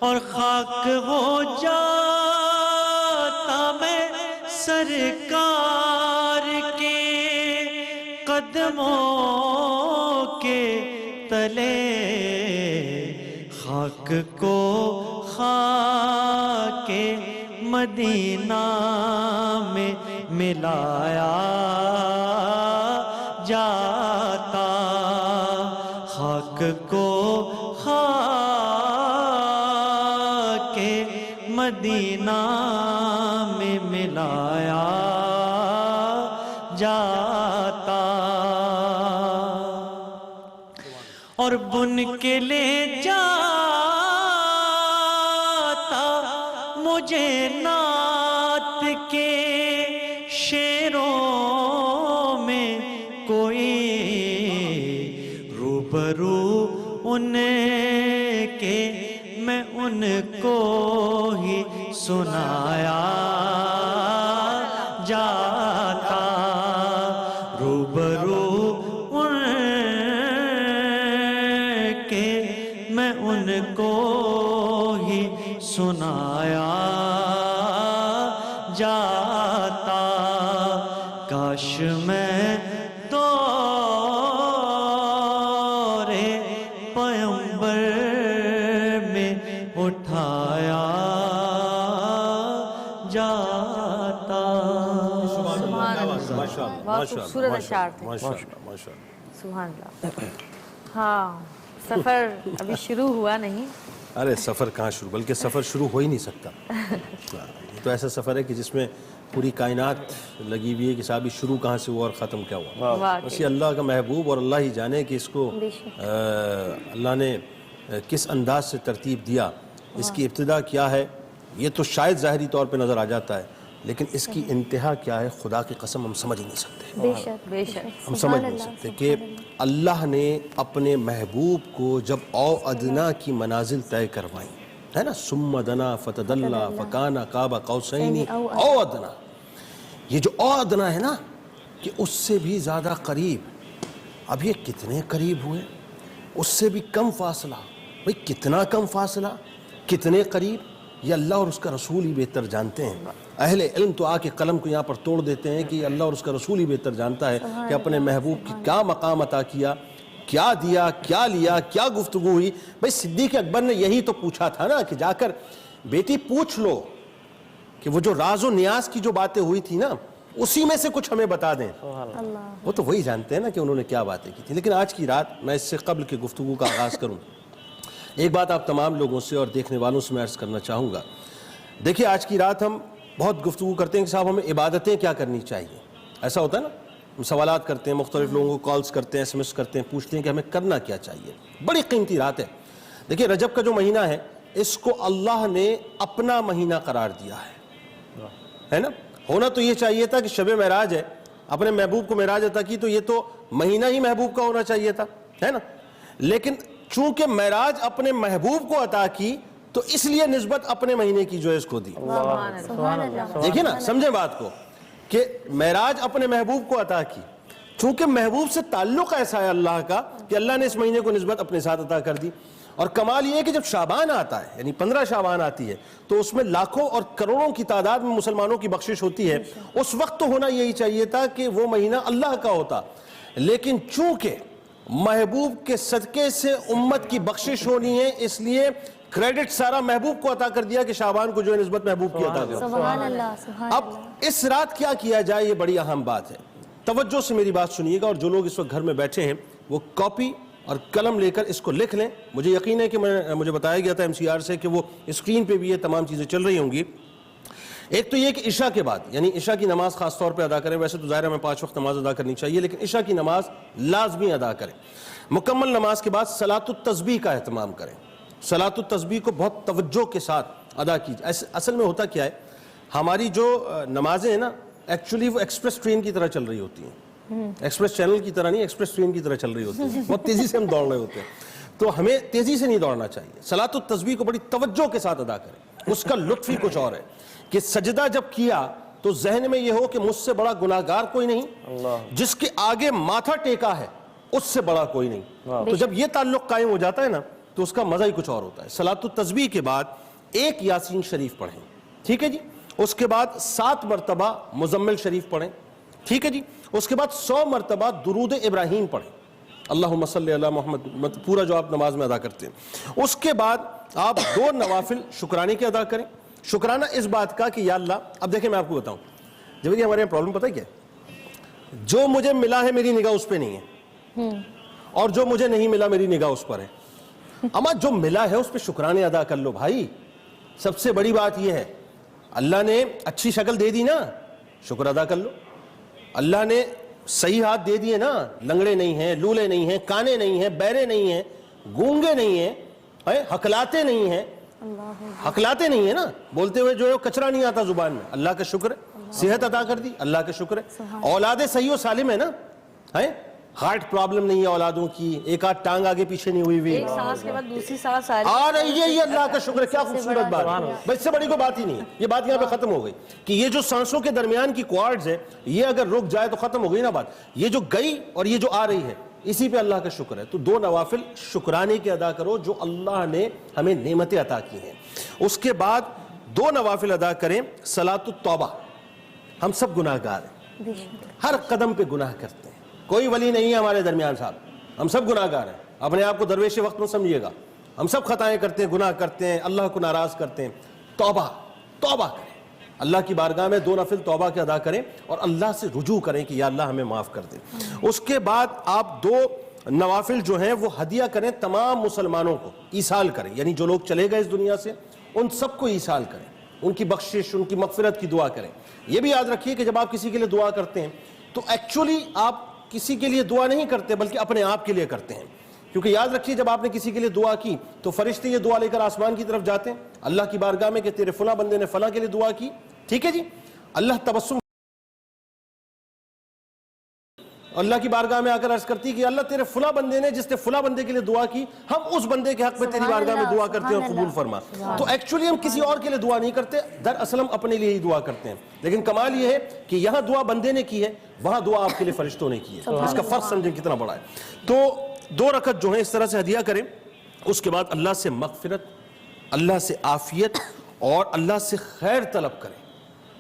اور خاک ہو جاتا میں سرکار کے قدموں کے تلے خاک کو خاک مدینہ میں ملایا جاتا، خاک کو خاک مدینہ میں ملایا جاتا، اور بن کے لے جاتا مجھے نعت کے شعروں میں کوئی، روبرو ان کے میں ان کو ہی سنایا جاتا، روبرو ان کے میں ان کو ہی سنایا جاتا، کاش میں دورِ پیغمبر میں اٹھایا جاتا۔ بہت خوبصورت اشعار تھے، سبحان اللہ۔ ہاں، سفر ابھی شروع ہوا نہیں۔ ارے سفر کہاں شروع، بلکہ سفر شروع ہو ہی نہیں سکتا۔ یہ تو ایسا سفر ہے کہ جس میں پوری کائنات لگی ہوئی ہے کہ صاحب شروع کہاں سے ہوا اور ختم کیا ہوا۔ بس یہ اللہ کا محبوب اور اللہ ہی جانے کہ اس کو اللہ نے کس انداز سے ترتیب دیا، اس کی ابتدا کیا ہے، یہ تو شاید ظاہری طور پہ نظر آ جاتا ہے، لیکن اس کی انتہا کیا ہے خدا کی قسم ہم سمجھ ہی نہیں سکتے، بے شک بے شک، ہم سمجھ نہیں سکتے کہ اللہ نے اپنے محبوب کو جب او ادنا کی منازل طے کروائی ہے نا، ثم دنا فتدلی فکان قاب قوسین او ادنا، یہ جو او ادنا ہے نا کہ اس سے بھی زیادہ قریب، اب یہ کتنے قریب ہوئے، اس سے بھی کم فاصلہ، بھئی کتنا کم فاصلہ، کتنے قریب، یہ اللہ اور اس کا رسول ہی بہتر جانتے ہیں۔ اہل علم تو آ کے قلم کو یہاں پر توڑ دیتے ہیں کہ اللہ اور اس کا رسول ہی بہتر جانتا ہے کہ اپنے محبوب کی کیا مقام عطا کیا، کیا دیا، کیا لیا، کیا گفتگو ہوئی۔ بھئی صدیق اکبر نے یہی تو پوچھا تھا نا کہ جا کر بیٹی پوچھ لو کہ وہ جو راز و نیاز کی جو باتیں ہوئی تھی نا اسی میں سے کچھ ہمیں بتا دیں، وہ تو وہی جانتے ہیں نا کہ انہوں نے کیا باتیں کی تھی۔ لیکن آج کی رات میں اس سے قبل کی گفتگو کا آغاز کروں، ایک بات آپ تمام لوگوں سے اور دیکھنے والوں سے میں عرض کرنا چاہوں گا۔ دیکھیے آج کی رات ہم بہت گفتگو کرتے ہیں کہ صاحب ہمیں عبادتیں کیا کرنی چاہیے، ایسا ہوتا ہے نا، ہم سوالات کرتے ہیں، مختلف لوگوں کو کالز کرتے ہیں، ایس ایم ایس کرتے ہیں، پوچھتے ہیں کہ ہمیں کرنا کیا چاہیے۔ بڑی قیمتی رات ہے۔ دیکھیے رجب کا جو مہینہ ہے اس کو اللہ نے اپنا مہینہ قرار دیا ہے نا، ہونا تو یہ چاہیے تھا کہ شب معراج ہے، اپنے محبوب کو معراج عطا کی تو یہ تو مہینہ ہی محبوب کا ہونا چاہیے تھا، ہے نا، لیکن چونکہ معراج اپنے محبوب کو عطا کی تو اس لیے نسبت اپنے مہینے کی جو ہے اس کو دی۔ دیکھیں نا، سمجھیں بات کو کہ معراج اپنے محبوب کو عطا کی، چونکہ محبوب سے تعلق ایسا ہے اللہ کا کہ اللہ نے اس مہینے کو نسبت اپنے ساتھ عطا کر دی۔ اور کمال یہ ہے کہ جب شعبان آتا ہے، یعنی 15 شعبان آتی ہے، تو اس میں لاکھوں اور کروڑوں کی تعداد میں مسلمانوں کی بخشش ہوتی ہے۔ اس وقت تو ہونا یہی چاہیے تھا کہ وہ مہینہ اللہ کا ہوتا، لیکن چونکہ محبوب کے صدقے سے امت کی بخشش ہونی ہے اس لیے کریڈٹ سارا محبوب کو عطا کر دیا کہ شعبان کو جو ہے نسبت محبوب کی عطا کر۔ سبحان اللہ، سبحان اللہ۔ اب اس رات کیا کیا جائے، یہ بڑی اہم بات ہے، توجہ سے میری بات سنیے گا، اور جو لوگ اس وقت گھر میں بیٹھے ہیں وہ کاپی اور قلم لے کر اس کو لکھ لیں۔ مجھے یقین ہے کہ مجھے بتایا گیا تھا MCR سے کہ وہ اسکرین پہ بھی یہ تمام چیزیں چل رہی ہوں گی۔ ایک تو یہ کہ عشاء کے بعد، یعنی عشاء کی نماز خاص طور پہ ادا کریں، ویسے تو ظاہر ہے ہمیں 5 وقت نماز ادا کرنی چاہیے، لیکن عشاء کی نماز لازمی ادا کریں۔ مکمل نماز کے بعد صلاۃ التسبیح کا اہتمام کریں، صلاۃ التسبیح کو بہت توجہ کے ساتھ ادا کیجیے۔ اصل میں ہوتا کیا ہے، ہماری جو نمازیں ہیں نا ایکچولی وہ ایکسپریس ٹرین کی طرح چل رہی ہوتی ہیں، ایکسپریس چینل کی طرح نہیں، ایکسپریس ٹرین کی طرح چل رہی ہوتی ہیں، بہت تیزی سے ہم دوڑ رہے ہوتے ہیں، تو ہمیں تیزی سے نہیں دوڑنا چاہیے۔ صلاۃ التسبیح کو بڑی توجہ کے ساتھ ادا کریں، اس کا لطف ہی کچھ اور ہے کہ سجدہ جب کیا تو ذہن میں یہ ہو کہ مجھ سے بڑا گناہگار کوئی نہیں، جس کے آگے ماتھا ٹیکا ہے اس سے بڑا کوئی نہیں۔ تو جب یہ تعلق قائم ہو جاتا ہے نا تو اس کا مزہ ہی کچھ اور ہوتا ہے۔ صلاۃ التسبیح کے بعد 1 یاسین شریف پڑھیں، ٹھیک ہے جی، اس کے بعد 7 مرتبہ مزمل شریف پڑھیں، ٹھیک ہے جی، اس کے بعد 100 مرتبہ درود ابراہیم پڑھیں، اللہم صلی علی محمد، پورا جو آپ نماز میں ادا کرتے ہیں۔ اس کے بعد آپ 2 نوافل شکرانے کے ادا کریں۔ شکرانہ اس بات کا کہ یا اللہ، اب دیکھیں میں آپ کو بتاؤں، جب کہ ہمارے یہاں پرابلم پتہ ہے کیا ہے؟ جو مجھے ملا ہے میری نگاہ اس پہ نہیں ہے، اور جو مجھے نہیں ملا میری نگاہ اس پر ہے۔ اما جو ملا ہے اس پہ شکرانے ادا کر لو بھائی، سب سے بڑی بات یہ ہے اللہ نے اچھی شکل دے دی نا، شکر ادا کر لو۔ اللہ نے صحیح ہاتھ دے دیے نا، لنگڑے نہیں ہیں، لولے نہیں ہیں، کانے نہیں ہیں، بہرے نہیں ہیں، گونگے نہیں ہیں، ہکلاتے نہیں ہیں، ہکلاتے نہیں ہیں نا، بولتے ہوئے جو ہے کچرا نہیں آتا زبان میں، اللہ کا شکر ہے۔ صحت عطا کر دی، اللہ کا شکر ہے۔ اولاد صحیح و سالم ہے نا، ہارٹ پرابلم نہیں ہے اولادوں کی، ایک آدھ ٹانگ آگے پیچھے نہیں ہوئی ہوئی، ایک سانس کے بعد دوسری سانس آ آ رہی ہے، یہ اللہ کا شکر ہے۔ کیا خوبصورت بات ہے، بس اس سے بڑی کوئی بات ہی نہیں ہے۔ یہ بات یہاں پہ ختم ہو گئی کہ یہ جو سانسوں کے درمیان کی کوارڈز ہے، یہ اگر رک جائے تو ختم ہو گئی نا بات۔ یہ جو گئی اور یہ جو آ رہی ہے، اسی پہ اللہ کا شکر ہے۔ تو 2 نوافل شکرانے کے ادا کرو جو اللہ نے ہمیں نعمتیں عطا کی ہیں۔ اس کے بعد 2 نوافل ادا کریں صلاۃ التوبہ۔ ہم سب گناہ گار ہیں، ہر قدم پہ گناہ کرتے ہیں، کوئی ولی نہیں ہے ہمارے درمیان صاحب، ہم سب گناہ گار ہیں۔ اپنے آپ کو درویش وقت میں سمجھیے گا، ہم سب خطائیں کرتے ہیں، گناہ کرتے ہیں، اللہ کو ناراض کرتے ہیں۔ توبہ کریں، اللہ کی بارگاہ میں 2 نفل توبہ کے ادا کریں اور اللہ سے رجوع کریں کہ یا اللہ ہمیں معاف کر دے۔ اس کے بعد آپ 2 نوافل جو ہیں وہ ہدیہ کریں، تمام مسلمانوں کو ایصال کریں، یعنی جو لوگ چلے گئے اس دنیا سے ان سب کو ایصال کریں، ان کی بخشش، ان کی مغفرت کی دعا کریں۔ یہ بھی یاد رکھیے کہ جب آپ کسی کے لیے دعا کرتے ہیں تو ایکچولی آپ کسی کے لیے دعا نہیں کرتے بلکہ اپنے آپ کے لیے کرتے ہیں، کیونکہ یاد رکھیے جب آپ نے کسی کے لیے دعا کی تو فرشتے یہ دعا لے کر آسمان کی طرف جاتے ہیں اللہ کی بارگاہ میں کہ تیرے فلاں بندے نے فلاں کے لیے دعا کی، ٹھیک ہے جی، اللہ تبسم اللہ کی بارگاہ میں آ کر عرض کرتی کہ اللہ تیرے فلاں بندے نے جس نے فلاں بندے کے لیے دعا کی، ہم اس بندے کے حق میں تیری بارگاہ میں دعا کرتے ہیں اور قبول فرما۔ تو ایکچولی ہم کسی اور کے لیے دعا نہیں کرتے، دراصل ہم اپنے لیے ہی دعا کرتے ہیں، لیکن کمال یہ ہے کہ یہاں دعا بندے نے کی ہے، وہاں دعا آپ کے لیے فرشتوں نے کی ہے، اس کا فرق سمجھیں کتنا بڑا ہے۔ تو 2 رکعت جو ہیں اس طرح سے ہدیہ کریں۔ اس کے بعد اللہ سے مغفرت، اللہ سے عافیت اور اللہ سے خیر طلب کریں۔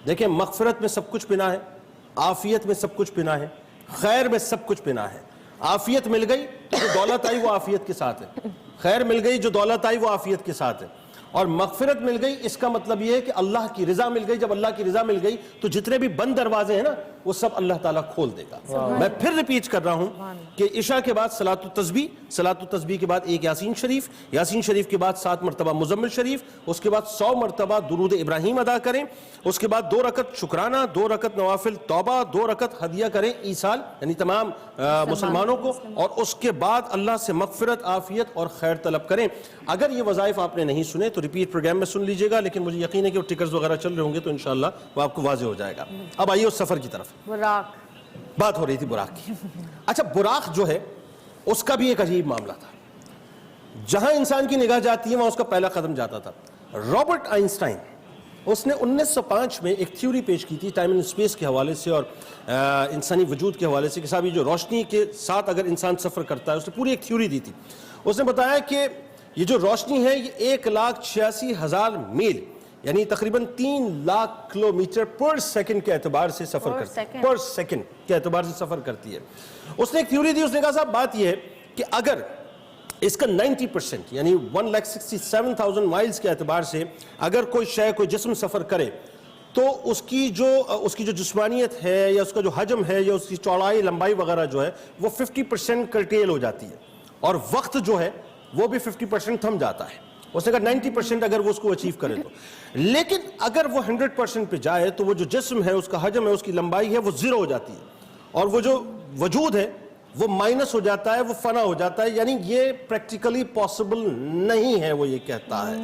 دیکھیں مغفرت میں سب کچھ پناہ ہے، عافیت میں سب کچھ پناہ ہے، خیر میں سب کچھ پناہ ہے۔ عافیت مل گئی تو جو دولت آئی وہ عافیت کے ساتھ ہے، خیر مل گئی جو دولت آئی وہ عافیت کے ساتھ ہے، اور مغفرت مل گئی اس کا مطلب یہ ہے کہ اللہ کی رضا مل گئی۔ جب اللہ کی رضا مل گئی تو جتنے بھی بند دروازے ہیں نا وہ سب اللہ تعالیٰ کھول دے گا۔ میں پھر ریپیٹ کر رہا ہوں کہ عشاء کے بعد صلاۃ التسبیح کے بعد 1 یاسین شریف کے بعد 7 مرتبہ مزمل شریف، اس کے بعد 100 مرتبہ درود ابراہیم ادا کریں۔ اس کے بعد 2 رکعت شکرانہ، 2 رکعت نوافل توبہ، 2 رکعت ہدیہ کریں ایصال یعنی تمام مسلمانوں کو، اور اس کے بعد اللہ سے مغفرت، عافیت اور خیر طلب کریں۔ اگر یہ وظائف آپ نے نہیں سنے تو ریپیٹ پروگرام میں سن لیجئے گا، لیکن مجھے یقین ہے کہ وہ ٹکرز وغیرہ چل رہے ہوں گے تو انشاءاللہ وہ آپ کو واضح ہو جائے گا۔ اب آئیے اس سفر کی طرف، بات ہو رہی تھی براق کی۔ اچھا براق جو ہے اس کا بھی ایک عجیب معاملہ تھا، جہاں انسان کی نگاہ جاتی ہے وہاں اس کا پہلا قدم جاتا تھا۔ رابرٹ آئنسٹائن اس نے 1905 میں ایک تھیوری پیش کی تھی ٹائم اینڈ اسپیس کے حوالے سے اور انسانی وجود کے حوالے سے کہ صاحب یہ جو روشنی کے ساتھ اگر انسان سفر کرتا ہے، اس نے پوری ایک تھیوری دی تھی۔ اس نے بتایا کہ یہ جو روشنی ہے یہ 1,86,000 میل یعنی تقریباً 3 لاکھ کلومیٹر پر سیکنڈ کے اعتبار سے سفر کرتی ہے، پر سیکنڈ کے اعتبار سے سفر کرتی ہے۔ اس نے ایک تھیوری دی، اس نے کہا صاحب بات یہ ہے کہ اگر اس کا 90% یعنی 1,67,000 مائلز کے اعتبار سے اگر کوئی شے کوئی جسم سفر کرے تو اس کی جو جسمانیت ہے یا اس کا جو حجم ہے یا اس کی چوڑائی لمبائی وغیرہ جو ہے وہ 50% کرٹیل ہو جاتی ہے، اور وقت جو ہے وہ بھی 50% تھم جاتا ہے۔ اس نے کہا 90% اگر وہ اس کو اچیو کرے تو، لیکن اگر وہ 100% پہ جائے تو وہ جو جسم ہے اس کا حجم ہے اس کی لمبائی ہے وہ 0 ہو جاتی ہے، اور وہ جو وجود ہے وہ مائنس ہو جاتا ہے، وہ فنا ہو جاتا ہے، یعنی یہ پریکٹیکلی پاسبل نہیں ہے، وہ یہ کہتا ہے۔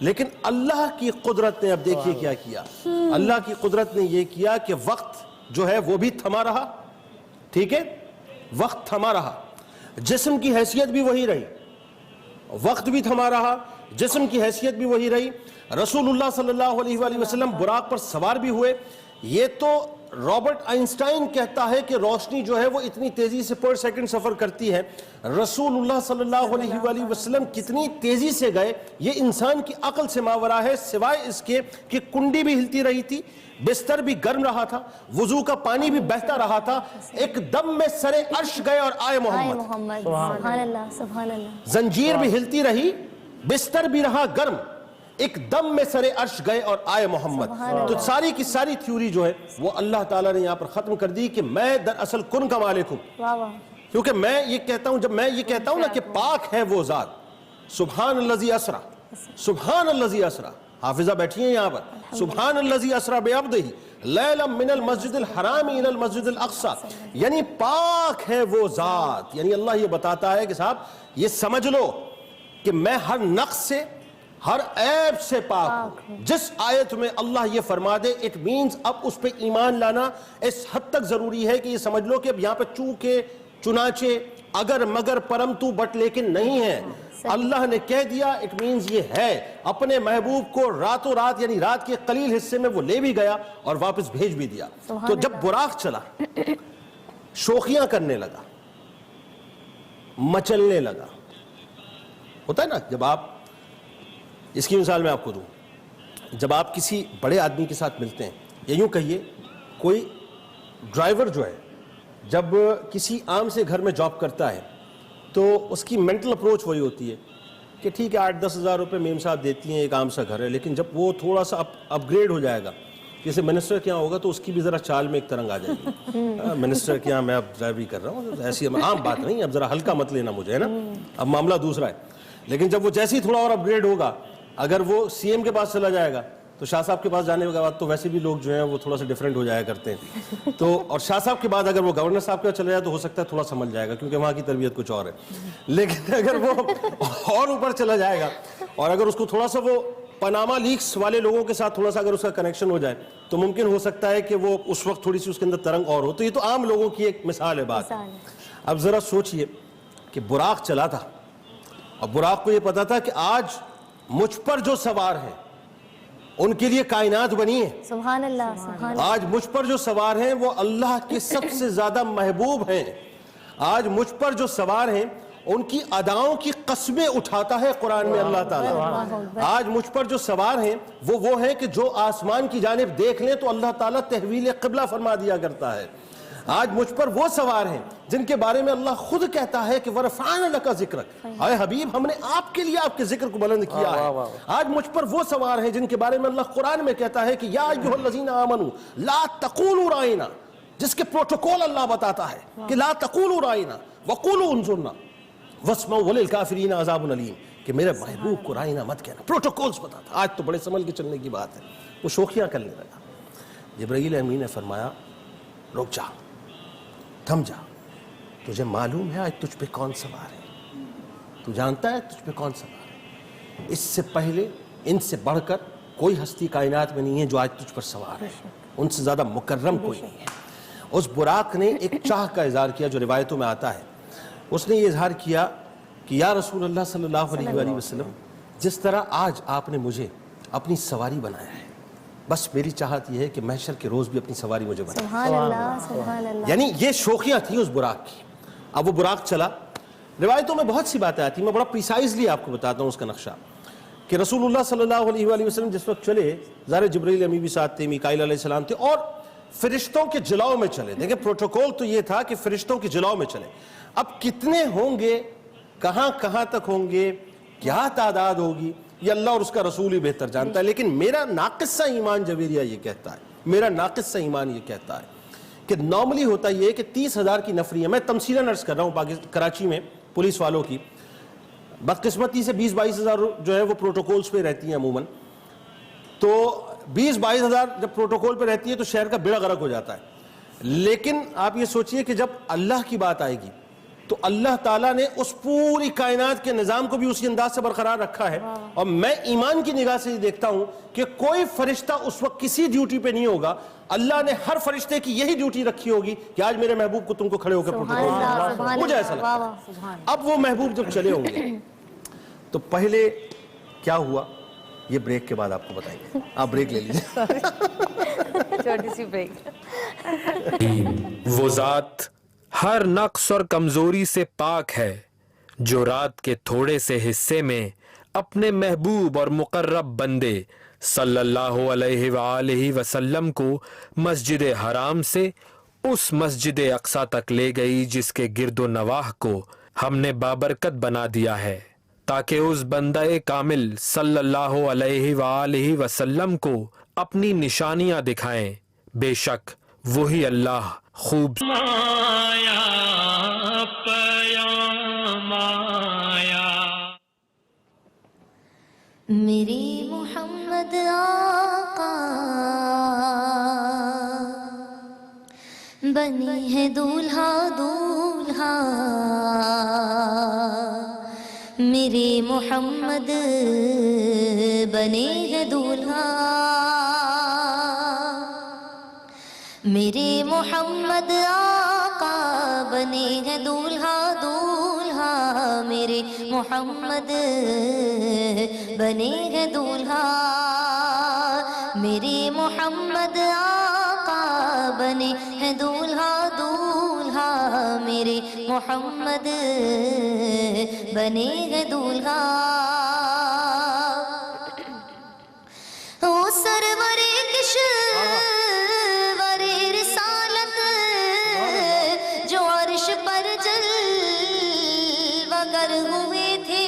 لیکن اللہ کی قدرت نے اب دیکھیے کیا کیا، اللہ کی قدرت نے یہ کیا کہ وقت جو ہے وہ بھی تھما رہا، ٹھیک ہے، وقت تھما رہا، جسم کی حیثیت بھی وہی رہی، وقت بھی تھما رہا، جسم کی حیثیت بھی وہی رہی۔ رسول اللہ صلی اللہ علیہ وآلہ وسلم براق پر سوار بھی ہوئے، یہ تو رابرٹ آئنسٹائن کہتا ہے کہ روشنی جو ہے وہ اتنی تیزی سے پر سیکنڈ سفر کرتی ہے. رسول اللہ صلی اللہ علیہ وآلہ وسلم کتنی تیزی سے گئے یہ انسان کی عقل سے ماورا ہے، سوائے اس کے کہ کنڈی بھی ہلتی رہی تھی، بستر بھی گرم رہا تھا، وضو کا پانی بھی بہتا رہا تھا، ایک دم میں سر عرش گئے اور آئے محمد. سبحان اللہ سبحان اللہ. زنجیر بھی ہلتی رہی، بستر بھی رہا گرم، ایک دم میں سر عرش گئے اور آئے محمد. تو ساری کی ساری تھیوری جو ہے وہ اللہ تعالیٰ نے یہاں پر ختم کر دی کہ میں دراصل کن کا مالک ہوں. کیونکہ میں یہ کہتا ہوں، جب میں یہ کہتا ہوں نا کہ پاک ہے وہ ذات، سبحان الذی اسرا، سبحان الذی اسرا، حافظہ بیٹھی ہیں یہاں پر، سبحان الذی اسرا بعبدہ لیلا من المسجد الحرام الى المسجد الاقصى، یعنی پاک ہے وہ ذات. یعنی اللہ یہ بتاتا ہے کہ صاحب یہ سمجھ لو کہ میں ہر نقص سے، ہر عیب سے پاک ہوں. جس آیت میں اللہ یہ فرما دے اٹ مینز اب اس پہ ایمان لانا اس حد تک ضروری ہے کہ یہ سمجھ لو کہ اب یہاں پہ چونکہ چنانچہ اگر مگر پرمتو بٹ لیکن نہیں ہے. اللہ نے کہہ دیا اٹ مینز یہ ہے. اپنے محبوب کو راتوں رات یعنی رات کے قلیل حصے میں وہ لے بھی گیا اور واپس بھیج بھی دیا. تو جب براق چلا، شوخیاں کرنے لگا، مچلنے لگا، ہوتا ہے نا جب آپ، اس کی مثال میں آپ کو دوں، جب آپ کسی بڑے آدمی کے ساتھ ملتے ہیں، یا یوں کہیے کوئی ڈرائیور جو ہے جب کسی عام سے گھر میں جاب کرتا ہے تو اس کی مینٹل اپروچ وہی ہوتی ہے کہ ٹھیک ہے 8-10 ہزار روپے میم صاحب دیتی ہیں، ایک عام سا گھر ہے، لیکن جب وہ تھوڑا سا اپ گریڈ ہو جائے گا، جیسے منسٹر کے یہاں ہوگا تو اس کی بھی ذرا چال میں ایک ترنگ آ جائے گی. منسٹر کے یہاں میں اب ڈرائیوری کر رہا ہوں، ایسی عام بات نہیں، اب ذرا ہلکا مت لینا مجھے، ہے نا، اب معاملہ دوسرا ہے. لیکن جب وہ جیسے ہی تھوڑا اور اپ گریڈ ہوگا، اگر وہ سی ایم کے پاس چلا جائے گا تو شاہ صاحب کے پاس جانے کے بعد تو ویسے بھی لوگ جو ہیں وہ تھوڑا سا ڈیفرنٹ ہو جایا کرتے ہیں. تو اور شاہ صاحب کے بعد اگر وہ گورنر صاحب کے پاس چلا جائے تو ہو سکتا ہے تھوڑا سمجھ جائے گا کیونکہ وہاں کی تربیت کچھ اور ہے. لیکن اگر وہ اور اوپر چلا جائے گا اور اگر اس کو تھوڑا سا وہ پاناما لیکس والے لوگوں کے ساتھ تھوڑا سا اگر اس کا کنیکشن ہو جائے تو ممکن ہو سکتا ہے کہ وہ اس وقت تھوڑی سی اس کے اندر ترنگ اور ہو. تو یہ تو عام لوگوں کی ایک مثال ہے بات. اب ذرا سوچئے کہ براق چلا تھا اور براق کو یہ پتا تھا کہ آج مجھ پر جو سوار ہیں ان کے لیے کائنات بنی ہے. سبحان اللہ سبحان اللہ. آج مجھ پر جو سوار ہیں وہ اللہ کے سب سے زیادہ محبوب ہیں. آج مجھ پر جو سوار ہیں ان کی اداؤں کی قسمیں اٹھاتا ہے قرآن میں اللہ تعالیٰ. آج مجھ پر جو سوار ہیں وہ ہیں کہ جو آسمان کی جانب دیکھ لیں تو اللہ تعالیٰ تحویل قبلہ فرما دیا کرتا ہے. آج مجھ پر وہ سوار ہیں جن کے بارے میں اللہ خود کہتا ہے کہ وَرَفَعْنَا لَكَ ذِكْرَكَ، اے حبیب ہم نے آپ کے لیے آپ کے ذکر کو بلند کیا ہے. آج مجھ پر وہ سوار ہیں جن کے بارے میں اللہ قرآن میں کہتا ہے کہ یا ایھا الذین آمنوا لا تقولوا رائنا، جس کے پروٹوکول اللہ بتاتا ہے کہ لا تقولوا رائنا وقولوا انظرنا واسمعوا وللکافرین عذاب علیم، کہ میرے محبوب کو رائنا مت کہنا. پروٹوکولز بتاتا. آج تو بڑے سنبھل کے چلنے کی بات ہے. وہ شوخیاں کرنے لگا. جبرائیل امین نے فرمایا رک جا، تھم جا، تجھے معلوم ہے آج تجھ پہ کون سوار ہے؟ تو جانتا ہے تجھ پہ کون سوار ہے؟ اس سے پہلے ان سے بڑھ کر کوئی ہستی کائنات میں نہیں ہے جو آج تجھ پر سوار ہے. ان سے زیادہ مکرم کوئی نہیں ہے. اس براق نے ایک چاہ کا اظہار کیا جو روایتوں میں آتا ہے. اس نے یہ اظہار کیا کہ یا رسول اللہ صلی اللہ علیہ وآلہ وسلم، جس طرح آج آپ نے مجھے اپنی سواری بنایا ہے، بس میری چاہت یہ ہے کہ محشر کے روز بھی اپنی سواری مجھے بنائے. سبحان اللہ سبحان اللہ. یعنی یہ شوخیاں تھیں اس براق کی. اب وہ براق چلا. روایتوں میں بہت سی باتیں آتی ہیں، میں بڑا پریسائزلی آپ کو بتاتا ہوں اس کا نقشہ، کہ رسول اللہ صلی اللہ علیہ وآلہ وسلم جس وقت چلے، ظاہر جبرائیل امین بھی ساتھ تھے، میکائیل علیہ السلام تھے، اور فرشتوں کے جلاؤ میں چلے. دیکھیں پروٹوکول تو یہ تھا کہ فرشتوں کے جلاؤ میں چلے. اب کتنے ہوں گے، کہاں کہاں تک ہوں گے، کیا تعداد ہوگی، یہ اللہ اور اس کا رسول ہی بہتر جانتا ہے. لیکن میرا ناقص سا ایمان جویریہ یہ کہتا ہے، میرا ناقص سا ایمان یہ کہتا ہے کہ نارملی ہوتا یہ ہے کہ 30,000 کی نفری ہے. میں تمثیلاً عرض کر رہا ہوں، کراچی میں پولیس والوں کی بدقسمتی سے 20-22 ہزار جو ہے وہ پروٹوکولز پہ رہتی ہیں عموماً. تو 20-22 ہزار جب پروٹوکول پہ رہتی ہے تو شہر کا بیڑا غرق ہو جاتا ہے. لیکن آپ یہ سوچئے کہ جب اللہ کی بات آئے گی تو اللہ تعالیٰ نے اس پوری کائنات کے نظام کو بھی اسی انداز سے برقرار رکھا ہے. اور میں ایمان کی نگاہ سے یہ دیکھتا ہوں کہ کوئی فرشتہ اس وقت کسی ڈیوٹی پہ نہیں ہوگا. اللہ نے ہر فرشتے کی یہی ڈیوٹی رکھی ہوگی کہ آج میرے محبوب کو تم کو کھڑے ہو کے پروٹوکول. مجھے ایسا لگتا ہے. اب وہ محبوب جب چلے ہوں گے تو پہلے کیا ہوا یہ بریک کے بعد آپ کو بتائیں گے. آپ بریک لے لیجیے. چھوٹی سی بریک. وہ ذات ہر نقص اور کمزوری سے پاک ہے جو رات کے تھوڑے سے حصے میں اپنے محبوب اور مقرب بندے صلی اللہ علیہ وآلہ وسلم کو مسجد حرام سے اس مسجد اقصی تک لے گئی جس کے گرد و نواح کو ہم نے بابرکت بنا دیا ہے تاکہ اس بندہ کامل صلی اللہ علیہ وآلہ وسلم کو اپنی نشانیاں دکھائیں. بے شک وہی اللہ خوب مایا پیام آیا. میری محمد آقا بنی ہے دولہا دولہا. میرے محمد بنے ہیں دولہا. میرے محمد آقا بنے ہیں دولہا دولہا. میرے محمد بنے ہیں دولہا. میرے محمد آقا بنے ہیں دولہا دولہا. میرے محمد بنے ہیں دولہا. او سرور کشور رسالت جو عرش پر جلوہ گر ہوئے تھے.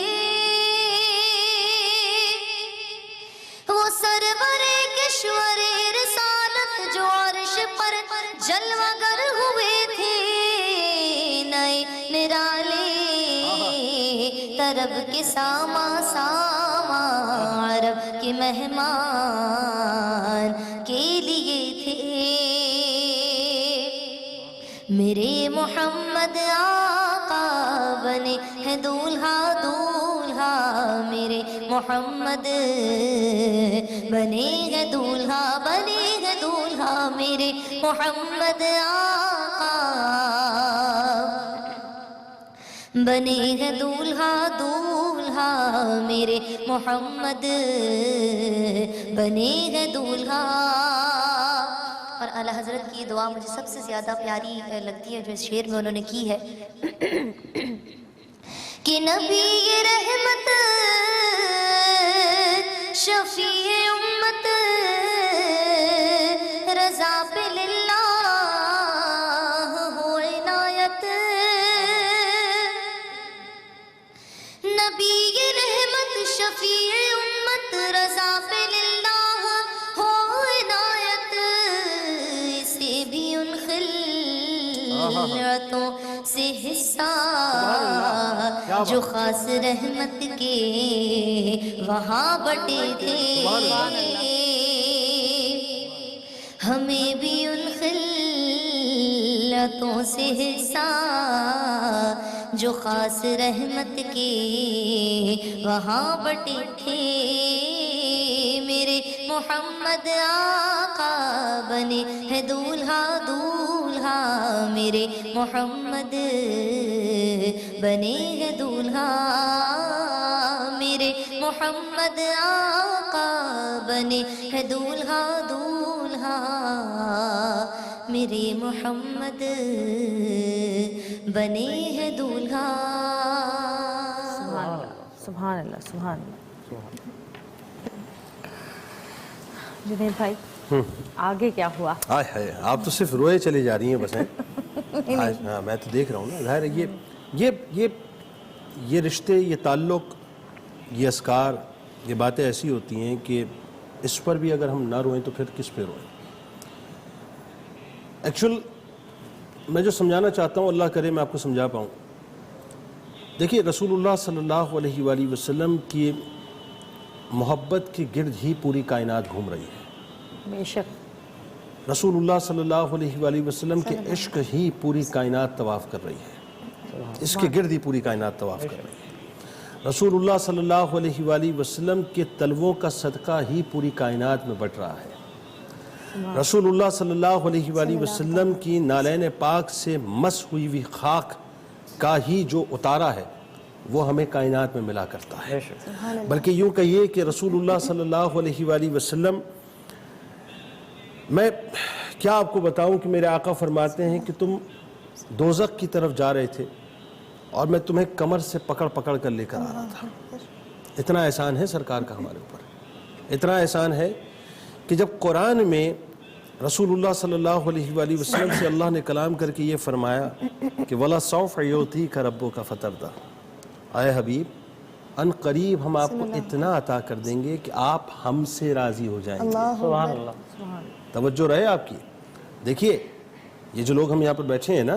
وہ سرور کشور رسالت جو عرش پر جلوہ گر ہوئے تھے. نئے نرالے طرب کے ساما ساما عرب کے مہمان کے لیے تھے. میرے محمد آقا بنے ہیں دولہا دولہا. میرے محمد بنے ہیں دولہا بنے ہیں دولہا. میرے محمد آقا بنے ہیں دولہا دولہا. میرے محمد بنے ہیں دولہا. اور اعلیٰ حضرت کی دعا مجھے سب سے زیادہ پیاری لگتی ہے جو اس شعر میں انہوں نے کی ہے کہ نبی رحمت شفیع امت رضا پہ للہ ہو عنایت. نبی رحمت شفیع امت رضا پہ للہ ہو عنایت. اسے بھی ان خلعتوں سے حصہ جو خاص رحمت کے وہاں بٹے تھے. ہمیں بھی ان خلعتوں سے حصہ جو خاص رحمت کے وہاں بٹے تھے. میرے محمد آقا بنے ہیں دولہا دولہا. میرے محمد بنے ہیں دولہا. میرے محمد آقا بنے ہیں دولہا دولہا. میرے محمد بنے ہیں دولہا. سبحان اللہ سبحان اللہ سبحان اللہ. جنید بھائی آگے کیا ہوا؟ ہائے ہائے آپ تو صرف روئے چلی جا رہی ہیں بس. ہاں میں تو دیکھ رہا ہوں نا. ظاہر ہے یہ رشتے، یہ تعلق، یہ اذکار، یہ باتیں ایسی ہوتی ہیں کہ اس پر بھی اگر ہم نہ روئیں تو پھر کس پہ روئیں. ایکچول میں جو سمجھانا چاہتا ہوں اللہ کرے میں آپ کو سمجھا پاؤں. دیکھیے رسول اللہ صلی اللہ علیہ وآلہ وسلم کی محبت کے گرد ہی پوری کائنات گھوم رہی ہے. بے شک. رسول اللہ صلی اللہ علیہ وآلہ وسلم کے عشق ہی پوری کائنات طواف کر رہی ہے. اس کے گرد ہی پوری کائنات طواف کر رہی ہے. رسول اللہ صلی اللہ علیہ وآلہ وسلم کے تلووں کا صدقہ ہی پوری کائنات میں بٹ رہا ہے. رسول اللہ صلی اللہ علیہ وآلہ وسلم کی نالین پاک سے مس ہوئی ہوئی خاک کا ہی جو اتارا ہے وہ ہمیں کائنات میں ملا کرتا ہے. بلکہ یوں کہیے کہ رسول اللہ صلی اللہ علیہ وآلہ وسلم، میں کیا آپ کو بتاؤں کہ میرے آقا فرماتے ہیں کہ تم دوزخ کی طرف جا رہے تھے اور میں تمہیں کمر سے پکڑ پکڑ کر لے کر آ رہا تھا. اتنا احسان ہے سرکار کا ہمارے اوپر، اتنا احسان ہے کہ جب قرآن میں رسول اللہ صلی اللہ علیہ وآلہ وسلم سے اللہ نے کلام کر کے یہ فرمایا کہ وَلَسَوْفَ يُعْطِيكَ رَبُّكَ فَتَرْضَىٰ، اے حبیب ان قریب ہم آپ کو اتنا عطا کر دیں گے کہ آپ ہم سے راضی ہو جائیں گے. سبحان اللہ. توجہ رہے آپ کی. دیکھیے یہ جو لوگ ہم یہاں پر بیٹھے ہیں نا،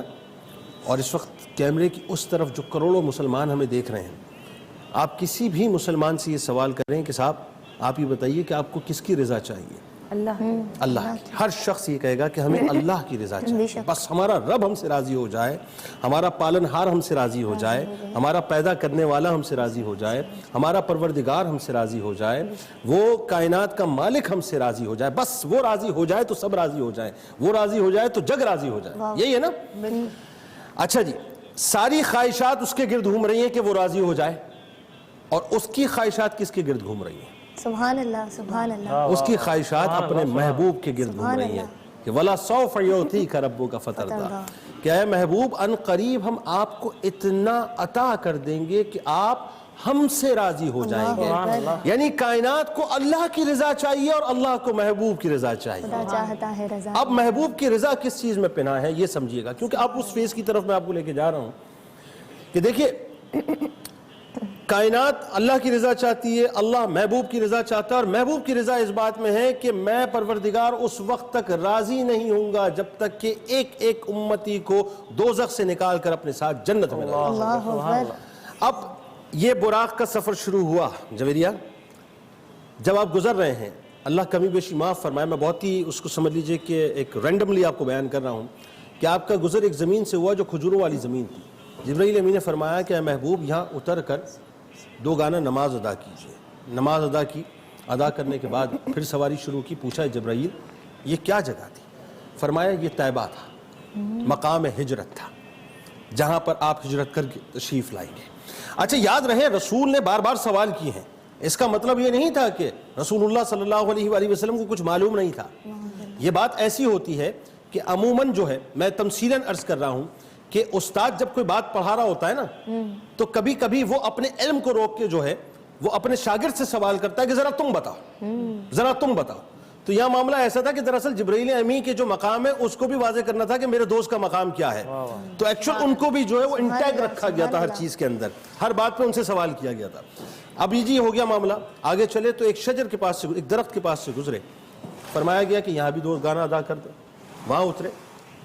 اور اس وقت کیمرے کی اس طرف جو کروڑوں مسلمان ہمیں دیکھ رہے ہیں، آپ کسی بھی مسلمان سے یہ سوال کریں کہ صاحب آپ یہ بتائیے کہ آپ کو کس کی رضا چاہیے؟ اللہ کی. ہر شخص یہ کہے گا کہ ہمیں اللہ کی رضا چاہیے، بس ہمارا رب ہم سے راضی ہو جائے، ہمارا پالن ہار ہم سے راضی ہو جائے، ہمارا پیدا کرنے والا ہم سے راضی ہو جائے، ہمارا پروردگار ہم سے راضی ہو جائے، وہ کائنات کا مالک ہم سے راضی ہو جائے. بس وہ راضی ہو جائے تو سب راضی ہو جائیں، وہ راضی ہو جائے تو جگ راضی ہو جائے. یہی ہے نا؟ اچھا جی، ساری خواہشات اس کے گرد گھوم رہی ہیں کہ وہ راضی ہو جائے، اور اس کی خواہشات کس کے گرد گھوم رہی ہیں؟ سبحان اللہ، سبحان اللہ. اس کی خواہشات اپنے محبوب کے گرد گھوم رہی ہیں کہ وَلَسَوْفَ يُعْطِيكَ رَبُّكَ فَتَرْضَىٰ، کہ اے محبوب ان قریب ہم آپ کو اتنا عطا کر دیں گے کہ آپ ہم سے راضی ہو جائیں گے. یعنی کائنات کو اللہ کی رضا چاہیے اور اللہ کو محبوب کی رضا چاہیے. چاہتا ہے رضا. اب محبوب کی رضا کس چیز میں پنہا ہے یہ سمجھیے گا، کیونکہ اب اس فیز کی طرف میں آپ کو لے کے جا رہا ہوں کہ دیکھیے کائنات اللہ کی رضا چاہتی ہے، اللہ محبوب کی رضا چاہتا ہے، اور محبوب کی رضا اس بات میں ہے کہ میں پروردگار اس وقت تک راضی نہیں ہوں گا جب تک کہ ایک ایک امتی کو دوزخ سے نکال کر اپنے ساتھ جنت میں لائے. اللہ اکبر. اب یہ براق کا سفر شروع ہوا جویریہ، جب آپ گزر رہے ہیں، اللہ کمی بیشی معاف فرمائے، میں بہت ہی اس کو سمجھ لیجئے کہ ایک رینڈملی آپ کو بیان کر رہا ہوں کہ آپ کا گزر ایک زمین سے ہوا جو کھجوروں والی زمین تھی. جبرائیل امین نے فرمایا کہ اے محبوب یہاں اتر کر 2 گانا نماز ادا کیجئے. نماز ادا کی، ادا کرنے کے بعد پھر سواری شروع کی. پوچھا جبرائیل یہ کیا جگہ تھی؟ فرمایا یہ طیبہ تھا، مقام ہجرت تھا، جہاں پر آپ ہجرت کر کے تشریف لائیں گے. اچھا یاد رہے رسول نے بار بار سوال کیے ہیں، اس کا مطلب یہ نہیں تھا کہ رسول اللہ صلی اللہ علیہ وآلہ وسلم کو کچھ معلوم نہیں تھا. یہ بات ایسی ہوتی ہے کہ عموماً جو ہے، میں تمثیلاً عرض کر رہا ہوں کہ استاد جب کوئی بات پڑھا رہا ہوتا ہے نا، تو کبھی کبھی وہ اپنے علم کو روک کے جو ہے وہ اپنے شاگرد سے سوال کرتا ہے کہ ذرا تم بتاؤ، ذرا تم بتاؤ. تو یہاں معاملہ ایسا تھا کہ دراصل جبرائیل امی کے جو مقام ہے اس کو بھی واضح کرنا تھا کہ میرے دوست کا مقام کیا ہے. تو ایکچوئل ان کو بھی جو ہے وہ انٹیگ رکھا گیا تھا ہر چیز کے اندر، ہر بات پہ ان سے سوال کیا گیا تھا. اب یہ جی ہو گیا معاملہ. آگے چلے تو ایک شجر کے پاس سے، ایک درخت کے پاس سے گزرے. فرمایا گیا کہ یہاں بھی 2 گانا ادا کر دو. وہاں اترے،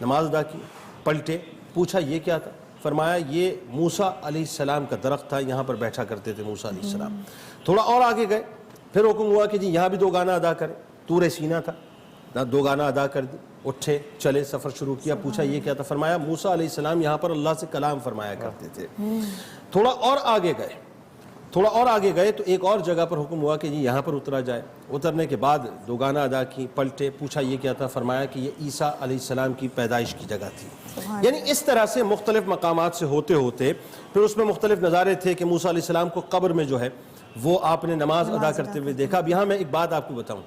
نماز ادا کی، پلٹے. پوچھا یہ کیا تھا؟ فرمایا یہ موسیٰ علیہ السلام کا درخت تھا، یہاں پر بیٹھا کرتے تھے موسیٰ علیہ السلام. تھوڑا اور آگے گئے، پھر حکم ہوا کہ جی یہاں بھی 2 گانا ادا کریں. طور سینا تھا، 2 گانا ادا کر دی. اٹھے، چلے، سفر شروع کیا. پوچھا یہ کیا تھا؟ فرمایا موسیٰ علیہ السلام یہاں پر اللہ سے کلام فرمایا کرتے تھے. تھوڑا اور آگے گئے، تھوڑا اور آگے گئے تو ایک اور جگہ پر حکم ہوا کہ جی یہاں پر اترا جائے. اترنے کے بعد 2 گانا ادا کی، پلٹے. پوچھا یہ کیا تھا؟ فرمایا کہ یہ عیسیٰ علیہ السلام کی پیدائش کی جگہ تھی. یعنی اس طرح سے مختلف مقامات سے ہوتے ہوتے پھر اس میں مختلف نظارے تھے کہ موسیٰ علیہ السلام کو قبر میں جو ہے وہ آپ نے نماز ادا کرتے ہوئے دیکھا. اب یہاں میں ایک بات آپ کو بتاؤں،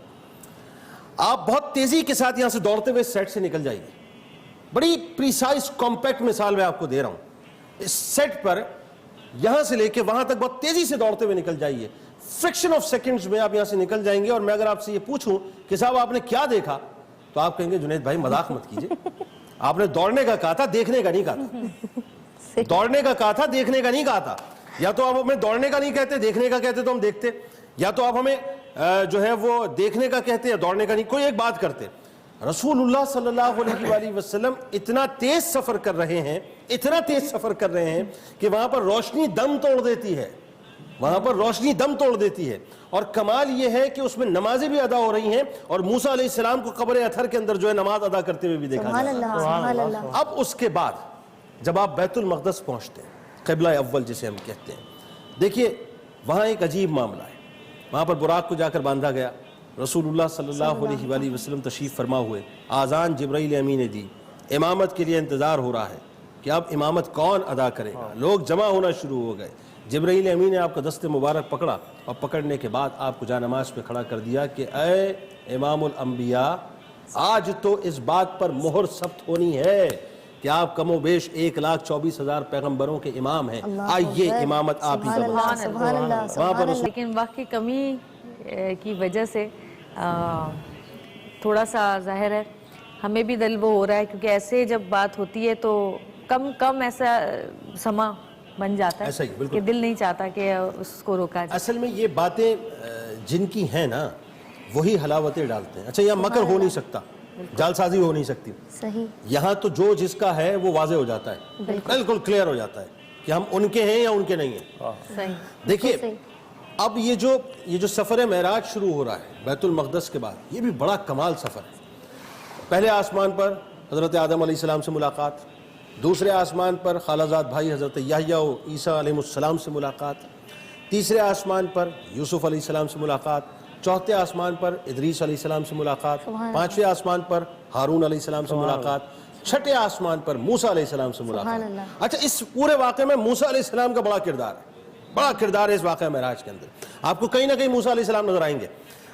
آپ بہت تیزی کے ساتھ یہاں سے دوڑتے ہوئے سیٹ سے نکل جائیے. بڑی پریسائز کمپیکٹ مثال میں آپ کو دے رہا ہوں. اس سیٹ پر یہاں سے لے کے وہاں تک بہت تیزی سے دوڑتے ہوئے نکل جائیے. فرکشن آف سیکنڈز میں آپ یہاں سے نکل جائیں گے. اور میں اگر آپ سے یہ پوچھوں کہ صاحب آپ نے کیا دیکھا، تو آپ کہیں گے جنید بھائی مذاق مت کیجئے، آپ نے دوڑنے کا کہا تھا، دیکھنے کا نہیں کہا تھا. دوڑنے کا کہا تھا، دیکھنے کا نہیں کہا تھا. یا تو آپ ہمیں دوڑنے کا نہیں کہتے، دیکھنے کا کہتے تو ہم دیکھتے. یا تو آپ ہمیں جو ہے وہ دیکھنے کا کہتے یا دوڑنے کا نہیں. کوئی ایک بات کرتے. رسول اللہ صلی اللہ علیہ وآلہ وسلم اتنا تیز سفر کر رہے ہیں، اتنا تیز سفر کر رہے ہیں کہ وہاں پر روشنی دم توڑ دیتی ہے، وہاں پر روشنی دم توڑ دیتی ہے. اور کمال یہ ہے کہ اس میں نمازیں بھی ادا ہو رہی ہیں اور موسیٰ علیہ السلام کو قبر اطہر کے اندر جو ہے نماز ادا کرتے ہوئے بھی دیکھا جا رہا ہے. اب اس کے بعد جب آپ بیت المقدس پہنچتے ہیں، قبلہ اول جسے ہم کہتے ہیں، دیکھیے وہاں ایک عجیب معاملہ ہے. وہاں پر براق کو جا کر باندھا گیا. رسول اللہ صلی اللہ علیہ وآلہ وسلم تشریف فرما ہوئے. آذان جبرائیل امین نے دی. امامت کے لیے انتظار ہو رہا ہے کہ اب امامت کون ادا کرے گا. لوگ جمع ہونا شروع ہو گئے. جبرائیل امین نے آپ کا دست مبارک پکڑا اور پکڑنے کے بعد آپ کو جانماز پہ کھڑا کر دیا کہ اے امام الانبیاء، آج تو اس بات پر مہر ثبت ہونی ہے کہ آپ کم و بیش 1,24,000 پیغمبروں کے امام ہیں، آئیے امامت آپ ہی کا سبحان اللہ سبحان اللہ۔ لیکن وقت کی کمی کی وجہ سے تھوڑا سا ظاہر ہے ہمیں بھی دل وہ ہو رہا ہے، کیونکہ ایسے جب بات ہوتی ہے تو کم ایسا سما بن جاتا ایسا ہی، ہے بالکل۔ کہ دل نہیں چاہتا کہ اس کو روکا جائے۔ اصل میں یہ باتیں جن کی ہیں نا وہی حلاوتیں ڈالتے ہیں۔ اچھا یہاں مکر ہو نہیں سکتا، جال سازی ہو نہیں سکتی، صحیح، یہاں تو جو جس کا ہے وہ واضح ہو جاتا ہے، بالکل کلیئر ہو جاتا ہے کہ ہم ان کے ہیں یا ان کے نہیں ہیں۔ صحیح۔ دیکھیے اب یہ جو سفر معراج شروع ہو رہا ہے بیت المقدس کے بعد، یہ بھی بڑا کمال سفر ہے۔ پہلے آسمان پر حضرت آدم علیہ السلام سے ملاقات، دوسرے آسمان پر خالہ بھائی حضرت یحییٰ و عیسیٰ علیہ السلام سے ملاقات، تیسرے آسمان پر یوسف علیہ السلام سے ملاقات، چوتھے آسمان پر ادریس علیہ السلام سے ملاقات، پانچویں آسمان پر ہارون علیہ السلام سے ملاقات، چھٹے آسمان پر موسیٰ علیہ السلام سے ملاقات۔ اچھا اس پورے واقعے میں موسیٰ علیہ السلام کا بڑا کردار ہے، بڑا کردار ہے اس واقعہ معراج کے اندر، آپ کو کہیں نہ کہیں موسیٰ علیہ السلام نظر آئیں گے۔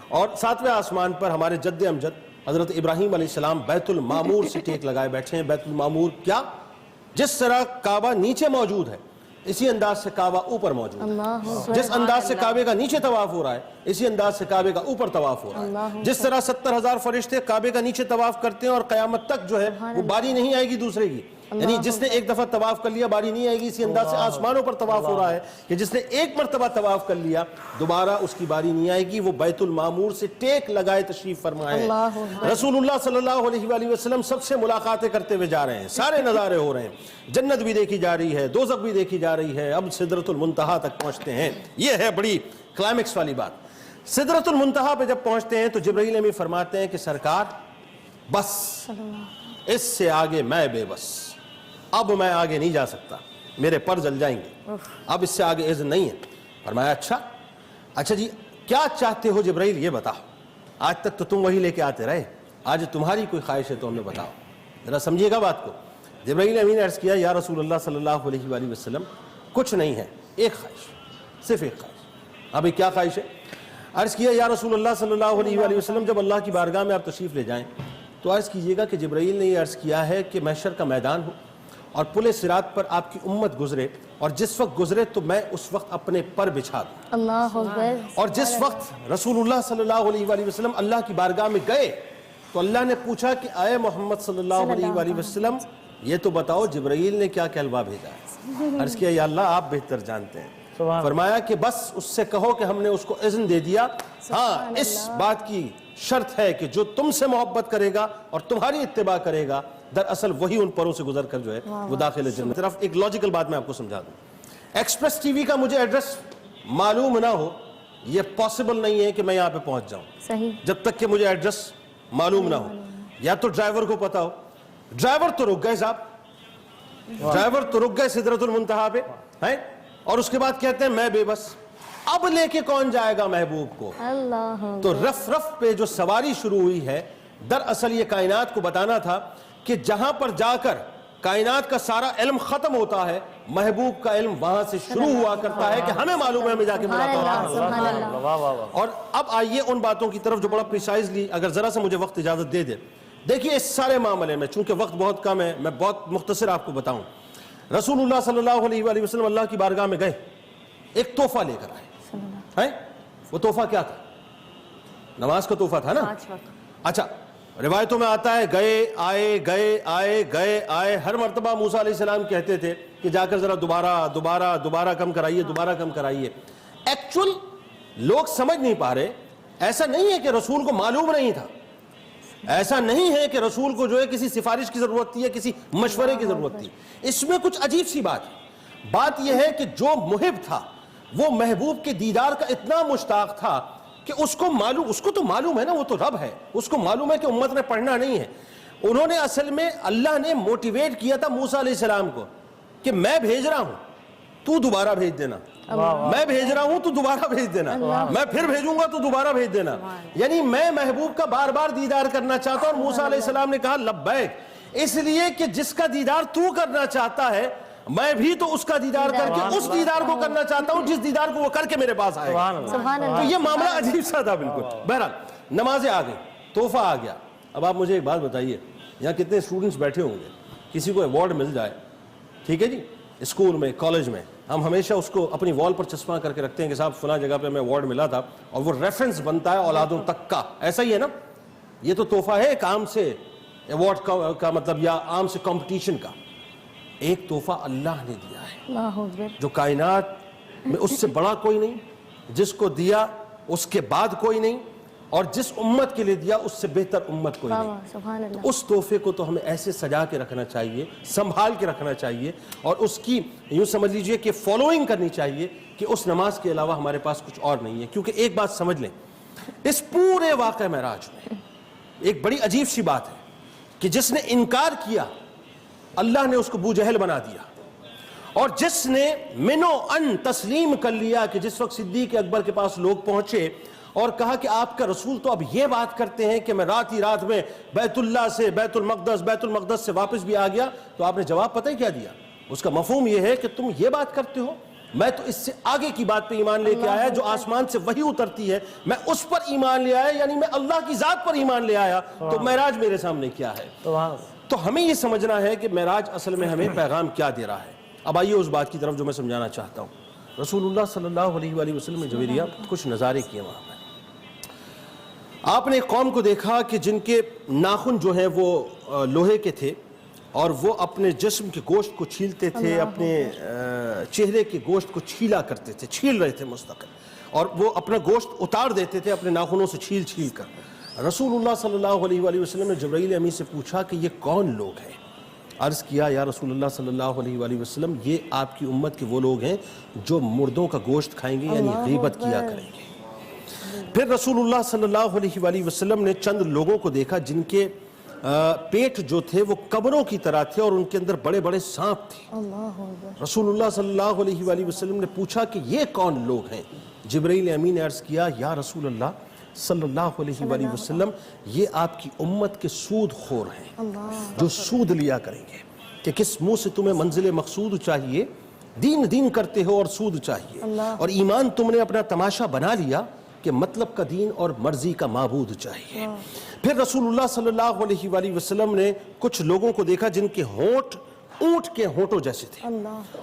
اور ساتویں آسمان پر ہمارے جد امجد حضرت ابراہیم علیہ السلام بیت المعمور سے ٹیک لگائے بیٹھے ہیں۔ بیت المعمور کیا، جس طرح کعبہ نیچے موجود ہے اسی انداز سے کعبہ اوپر موجود ہے، جس انداز سے کعبے کا نیچے طواف ہو رہا ہے اسی انداز سے کعبے کا اوپر طواف ہو رہا ہے۔ جس طرح 70,000 فرشتے کعبے کا نیچے طواف کرتے ہیں اور قیامت تک جو ہے وہ باری نہیں آئے گی دوسرے کی، یعنی جس نے ایک دفعہ طواف کر لیا باری نہیں آئے گی، اسی انداز سے آسمانوں پر طواف ہو رہا ہے کہ جس نے ایک مرتبہ طواف کر لیا دوبارہ اس کی باری نہیں آئے گی، وہ بیت المعمور سے ٹیک لگائے تشریف فرمائے۔ رسول اللہ صلی اللہ علیہ وآلہ وسلم سب سے ملاقاتیں کرتے ہوئے جا رہے ہیں، سارے نظارے ہو رہے ہیں، جنت بھی دیکھی جا رہی ہے، دوزخ بھی دیکھی جا رہی ہے، اب سدرۃ المنتہا تک پہنچتے ہیں۔ یہ ہے بڑی کلائمیکس والی بات۔ سدرۃ المنتہا پہ جب پہنچتے ہیں تو جبرائیل امین فرماتے ہیں کہ سرکار بس اس سے آگے میں بے بس، اب میں آگے نہیں جا سکتا، میرے پر جل جائیں گے، اب اس سے آگے اذن نہیں ہے۔ فرمایا اچھا جی کیا چاہتے ہو جبرائیل یہ بتاؤ، آج تک تو تم وہی لے کے آتے رہے، آج تمہاری کوئی خواہش ہے تو ہمیں بتاؤ، ذرا سمجھیے گا بات کو۔ جبرائیل امین نے عرض کیا یا رسول اللہ صلی اللہ علیہ وآلہ وسلم کچھ نہیں ہے، ایک خواہش، صرف ایک خواہش۔ ابھی کیا خواہش ہے؟ عرض کیا یا رسول اللہ صلی اللہ علیہ وآلہ وسلم جب اللہ کی بارگاہ میں آپ تشریف لے جائیں تو عرض کیجئے گا کہ جبرائیل نے یہ عرض کیا ہے کہ محشر کا میدان ہو اور پل صراط پر آپ کی امت گزرے، اور جس وقت گزرے تو میں اس وقت اپنے پر بچھا دوں، اللہ اکبر۔ اور جس وقت رسول اللہ صلی اللہ علیہ وآلہ وسلم اللہ کی بارگاہ میں گئے تو اللہ نے پوچھا کہ اے محمد صلی اللہ علیہ وآلہ وسلم یہ تو بتاؤ جبرائیل نے کیا کلمہ بھیجا ہے؟ عرض کیا یا اللہ آپ بہتر جانتے ہیں۔ فرمایا کہ بس اس سے کہو کہ ہم نے اس کو اذن دے دیا، ہاں اس بات کی شرط ہے کہ جو تم سے محبت کرے گا اور تمہاری اتباع کرے گا دراصل وہی ان پروں سے گزر کر جو ہے وہ داخل جنت۔ طرف ایک لاجیکل بات میں آپ کو سمجھا دوں، ایکسپریس ٹی وی کا مجھے ایڈریس معلوم نہ ہو یہ پاسبل نہیں ہے کہ میں یہاں پہ پہنچ جاؤں، صحیح، جب تک کہ مجھے ایڈریس معلوم نہ ہو، یا تو ڈرائیور کو پتا ہو۔ ڈرائیور تو رک گئے صاحب، ڈرائیور تو رک گئے سدرۃ المنتہا پہ ہیں، اور اس کے بعد کہتے ہیں میں بے بس، اب لے کے کون جائے گا محبوب کو؟ اللہ تو رف پہ جو سواری شروع ہوئی ہے دراصل یہ کائنات کو بتانا تھا کہ جہاں پر جا کر کائنات کا سارا علم ختم ہوتا ہے محبوب کا علم وہاں سے شروع ہوا کرتا ہے کہ ہمیں معلوم ہے ہمیں جا کے ملاقات۔ اور اب آئیے ان باتوں کی طرف جو بڑا پریسائزلی اگر ذرا سے مجھے وقت اجازت دے دے۔ دیکھیے اس سارے معاملے میں چونکہ وقت بہت کم ہے میں بہت مختصر آپ کو بتاؤں، رسول اللہ صلی اللہ علیہ وآلہ وسلم اللہ کی بارگاہ میں گئے، ایک تحفہ لے کر آئے، وہ تحفہ کیا تھا؟ نماز کا تحفہ تھا نا۔ اچھا روایتوں میں آتا ہے گئے آئے گئے آئے گئے آئے، ہر مرتبہ موسیٰ علیہ السلام کہتے تھے کہ جا کر ذرا دوبارہ کم کرائیے، دوبارہ کم کرائیے۔ ایکچول لوگ سمجھ نہیں پا رہے، ایسا نہیں ہے کہ رسول کو معلوم نہیں تھا، ایسا نہیں ہے کہ رسول کو جو ہے کسی سفارش کی ضرورت تھی یا کسی مشورے کی ضرورت تھی، اس میں کچھ عجیب سی بات ہے۔ بات یہ ہے کہ جو محب تھا وہ محبوب کے دیدار کا اتنا مشتاق تھا کہ اس کو تو معلوم ہے نا، وہ تو رب ہے، اس کو معلوم ہے کہ امت نے پڑھنا نہیں ہے۔ انہوں نے اصل میں اللہ نے موٹیویٹ کیا تھا موسیٰ علیہ السلام کو کہ میں بھیج رہا ہوں تو دوبارہ بھیج دینا، میں بھیج رہا ہوں تو دوبارہ بھیج دینا، میں پھر بھیجوں گا تو دوبارہ بھیج دینا، یعنی میں محبوب کا بار بار دیدار کرنا چاہتا ہوں۔ اور موسیٰ علیہ السلام نے کہا لبیک، اس لیے کہ جس کا دیدار تو کرنا چاہتا ہے میں بھی تو اس کا دیدار کر کے اس دیدار کو کرنا چاہتا ہوں جس دیدار کو وہ کر کے میرے پاس آئے گا. سبحان اللہ. تو یہ معاملہ عجیب سا تھا بالکل. بہرحال نمازیں آ گئی, تحفہ آ گیا. اب آپ مجھے ایک بات بتائیے, یہاں کتنے اسٹوڈنٹس بیٹھے ہوں گے, کسی کو ایوارڈ مل جائے, ٹھیک ہے جی, اسکول میں, کالج میں, ہم ہمیشہ اس کو اپنی وال پر چسپاں کر کے رکھتے ہیں کہ صاحب فلاں جگہ پہ ہمیں ایوارڈ ملا تھا, اور وہ ریفرنس بنتا ہے اولادوں تک کا. ایسا ہی ہے نا, یہ تو تحفہ ہے ایک عام سے ایوارڈ کا مطلب, یا عام سے کمپٹیشن کا. ایک تحفہ اللہ نے دیا ہے اللہ اکبر. جو کائنات میں اس سے بڑا کوئی نہیں, جس کو دیا اس کے بعد کوئی نہیں, اور جس امت کے لیے دیا اس سے بہتر امت کوئی نہیں. سبحان اللہ. اس تحفے کو تو ہمیں ایسے سجا کے رکھنا چاہیے, سنبھال کے رکھنا چاہیے, اور اس کی یوں سمجھ لیجئے کہ فالوئنگ کرنی چاہیے کہ اس نماز کے علاوہ ہمارے پاس کچھ اور نہیں ہے. کیونکہ ایک بات سمجھ لیں, اس پورے واقعہ معراج میں ایک بڑی عجیب سی بات ہے کہ جس نے انکار کیا اللہ نے اس کو بو جہل بنا دیا, اور جس نے منو ان تسلیم کر لیا کہ جس وقت صدیق اکبر کے پاس لوگ پہنچے اور کہا کہ آپ کا رسول تو اب یہ بات کرتے ہیں کہ میں رات ہی رات میں بیت اللہ سے بیت المقدس سے واپس بھی آ گیا, تو آپ نے جواب پتہ ہی کیا دیا؟ اس کا مفہوم یہ ہے کہ تم یہ بات کرتے ہو, میں تو اس سے آگے کی بات پہ ایمان لے کے آیا, جو آسمان سے وحی اترتی ہے میں اس پر ایمان لے آیا, یعنی میں اللہ کی ذات پر ایمان لے آیا. تو معراج میرے سامنے کیا ہے؟ تو ہمیں یہ سمجھنا ہے کہ معراج اصل میں ہمیں پیغام کیا دے رہا ہے. اب آئیے اس بات کی طرف جو میں سمجھانا چاہتا ہوں. رسول اللہ صلی اللہ علیہ وآلہ وسلم نے جویریہ کچھ نظارے کیے وہاں پر. آپ نے ایک قوم کو دیکھا کہ جن کے ناخن جو ہیں وہ لوہے کے تھے, اور وہ اپنے جسم کے گوشت کو چھیلتے تھے, اپنے چہرے کے گوشت کو چھیلا کرتے تھے, چھیل رہے تھے مستقل, اور وہ اپنا گوشت اتار دیتے تھے اپنے ناخنوں سے چھیل چھیل کر. رسول اللہ صلی اللہ علیہ وآلہ وسلم نے جبرائیل امین سے پوچھا کہ یہ کون لوگ ہیں؟ عرض کیا یا رسول اللہ صلی اللہ علیہ وآلہ وسلم, یہ آپ کی امت کے وہ لوگ ہیں جو مردوں کا گوشت کھائیں گے, یعنی غیبت کیا کریں گے. پھر رسول اللہ صلی اللہ علیہ وآلہ وسلم نے چند لوگوں کو دیکھا جن کے پیٹ جو تھے وہ قبروں کی طرح تھے, اور ان کے اندر بڑے بڑے سانپ تھے. رسول اللہ صلی اللہ علیہ وآلہ وسلم نے پوچھا کہ یہ کون لوگ ہیں؟ جبرائیل امین نے عرض کیا یا رسول اللہ صلی اللہ علیہ وآلہ وسلم, یہ آپ کی امت کے سود خور ہیں جو سود لیا کریں گے. کہ کس منہ سے تمہیں منزل مقصود چاہیے, دین کرتے ہو اور سود چاہیے, اور ایمان تم نے اپنا تماشا بنا لیا کہ مطلب کا دین اور مرضی کا معبود چاہیے. پھر رسول اللہ صلی اللہ علیہ وآلہ وسلم نے کچھ لوگوں کو دیکھا جن کے ہونٹ اونٹ کے ہونٹوں جیسے تھے,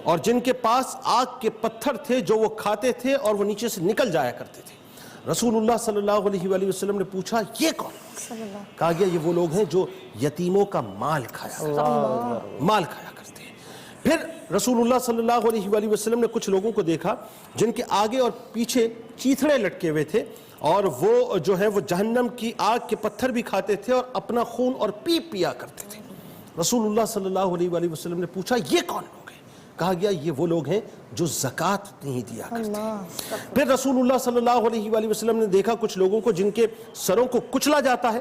اور جن کے پاس آگ کے پتھر تھے جو وہ کھاتے تھے اور وہ نیچے سے نکل جایا کرتے تھے. رسول اللہ صلی اللہ علیہ وآلہ وسلم نے پوچھا یہ کون لوگ ہیں؟ کہا گیا یہ وہ لوگ ہیں جو یتیموں کا مال کھایا کرتے ہیں. پھر رسول اللہ صلی اللہ علیہ وآلہ وسلم نے کچھ لوگوں کو دیکھا جن کے آگے اور پیچھے چیتھڑے لٹکے ہوئے تھے, اور وہ جو ہے وہ جہنم کی آگ کے پتھر بھی کھاتے تھے اور اپنا خون اور پیپ پیا کرتے تھے. رسول اللہ صلی اللہ علیہ وآلہ وسلم نے پوچھا یہ کون لوگ ہیں؟ کہا گیا یہ وہ لوگ ہیں جو زکوٰۃ نہیں دیا کرتے. پھر رسول اللہ صلی اللہ علیہ وآلہ وسلم نے دیکھا کچھ لوگوں کو جن کے سروں کو کچلا جاتا ہے,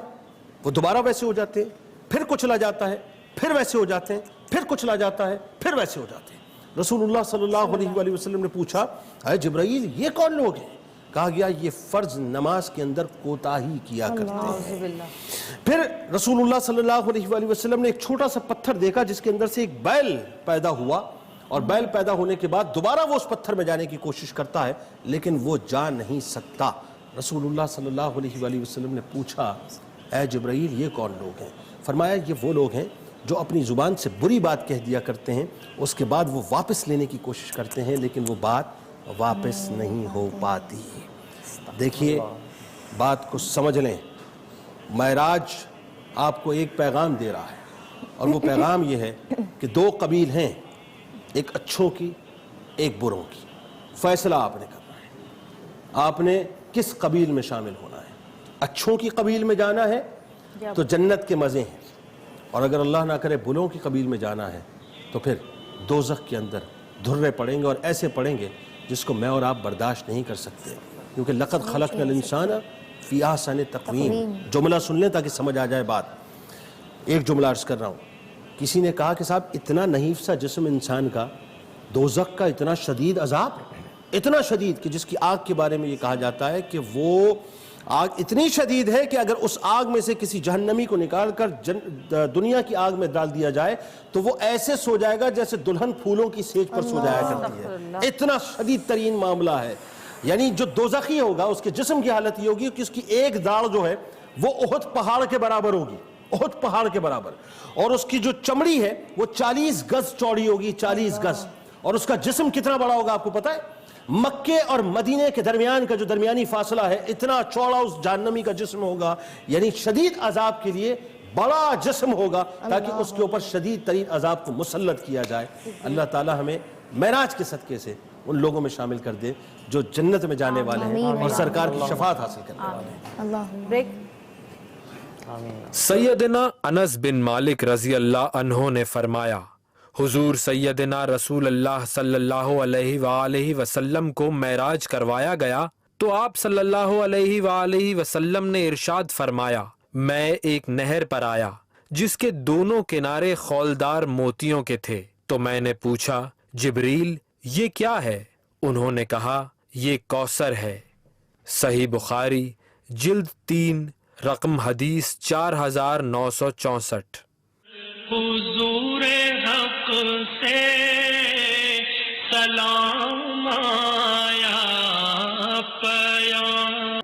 وہ دوبارہ ویسے ہو جاتے ہیں, پھر کچلا جاتا ہے, پھر ویسے ہو جاتے ہیں, پھر کچلا جاتا ہے, پھر ویسے ہو جاتے ہیں. رسول اللہ صلی اللہ علیہ وآلہ وسلم نے پوچھا اے جبرائیل یہ کون لوگ ہیں؟ کہا گیا یہ فرض نماز کے اندر کوتاہی کیا کرتے ہیں. پھر رسول اللہ صلی اللہ علیہ وآلہ وسلم نے ایک چھوٹا سا پتھر دیکھا جس کے اندر سے ایک بیل پیدا ہوا, اور بیل پیدا ہونے کے بعد دوبارہ وہ اس پتھر میں جانے کی کوشش کرتا ہے لیکن وہ جا نہیں سکتا. رسول اللہ صلی اللہ علیہ وآلہ وسلم نے پوچھا اے جبرائیل یہ کون لوگ ہیں؟ فرمایا یہ وہ لوگ ہیں جو اپنی زبان سے بری بات کہہ دیا کرتے ہیں, اس کے بعد وہ واپس لینے کی کوشش کرتے ہیں لیکن وہ بات واپس نہیں ہو پاتی. دیکھیے بات کو سمجھ لیں, معراج آپ کو ایک پیغام دے رہا ہے, اور وہ پیغام یہ ہے کہ دو قبیل ہیں, ایک اچھوں کی ایک بروں کی. فیصلہ آپ نے کرنا ہے, آپ نے کس قبیل میں شامل ہونا ہے. اچھوں کی قبیل میں جانا ہے تو جنت کے مزے ہیں, اور اگر اللہ نہ کرے بروں کی قبیل میں جانا ہے تو پھر دوزخ کے اندر دھرے پڑیں گے, اور ایسے پڑیں گے جس کو میں اور آپ برداشت نہیں کر سکتے. کیونکہ لقد خلقنا الانسان فی احسن تقویم. جملہ سن لیں تاکہ سمجھ آ جائے بات. ایک جملہ عرض کر رہا ہوں. کسی نے کہا کہ صاحب اتنا نحیف سا جسم انسان کا, دوزخ کا اتنا شدید عذاب, اتنا شدید کہ جس کی آگ کے بارے میں یہ کہا جاتا ہے کہ وہ آگ اتنی شدید ہے کہ اگر اس آگ میں سے کسی جہنمی کو نکال کر دنیا کی آگ میں ڈال دیا جائے تو وہ ایسے سو جائے گا جیسے دلہن پھولوں کی سیج پر سو جایا کرتی ہے. اتنا شدید ترین معاملہ ہے. یعنی جو دوزخی ہوگا اس کے جسم کی حالت یہ ہوگی کہ اس کی ایک داڑھ جو ہے وہ احد پہاڑ کے برابر ہوگی, احد پہاڑ کے برابر, اور اس کی جو چمڑی ہے وہ 40 گز چوڑی ہوگی, 40 گز. اور اس کا جسم کتنا بڑا ہوگا آپ کو پتا ہے؟ مکے اور مدینے کے درمیان کا جو درمیانی فاصلہ ہے اتنا چوڑا اس جہنمی کا جسم ہوگا. یعنی شدید عذاب کے لیے بڑا جسم ہوگا تاکہ اس کے اوپر شدید ترین عذاب کو مسلط کیا جائے. اللہ تعالی ہمیں معراج کے صدقے سے ان لوگوں میں شامل کر دے جو جنت میں جانے والے ہیں اور سرکار کی شفاعت حاصل کرنے والے ہیں. اللہ بریک. سیدنا انس بن مالک رضی اللہ عنہ نے فرمایا حضور سیدنا رسول اللہ صلی اللہ علیہ وآلہ وسلم کو معراج کروایا گیا تو آپ صلی اللہ علیہ وآلہ وسلم نے ارشاد فرمایا میں ایک نہر پر آیا جس کے دونوں کنارے خولدار موتیوں کے تھے. تو میں نے پوچھا جبریل یہ کیا ہے؟ انہوں نے کہا یہ کوثر ہے. صحیح بخاری جلد 3 رقم حدیث 4964. حضور حق سے سلام آیا پیام.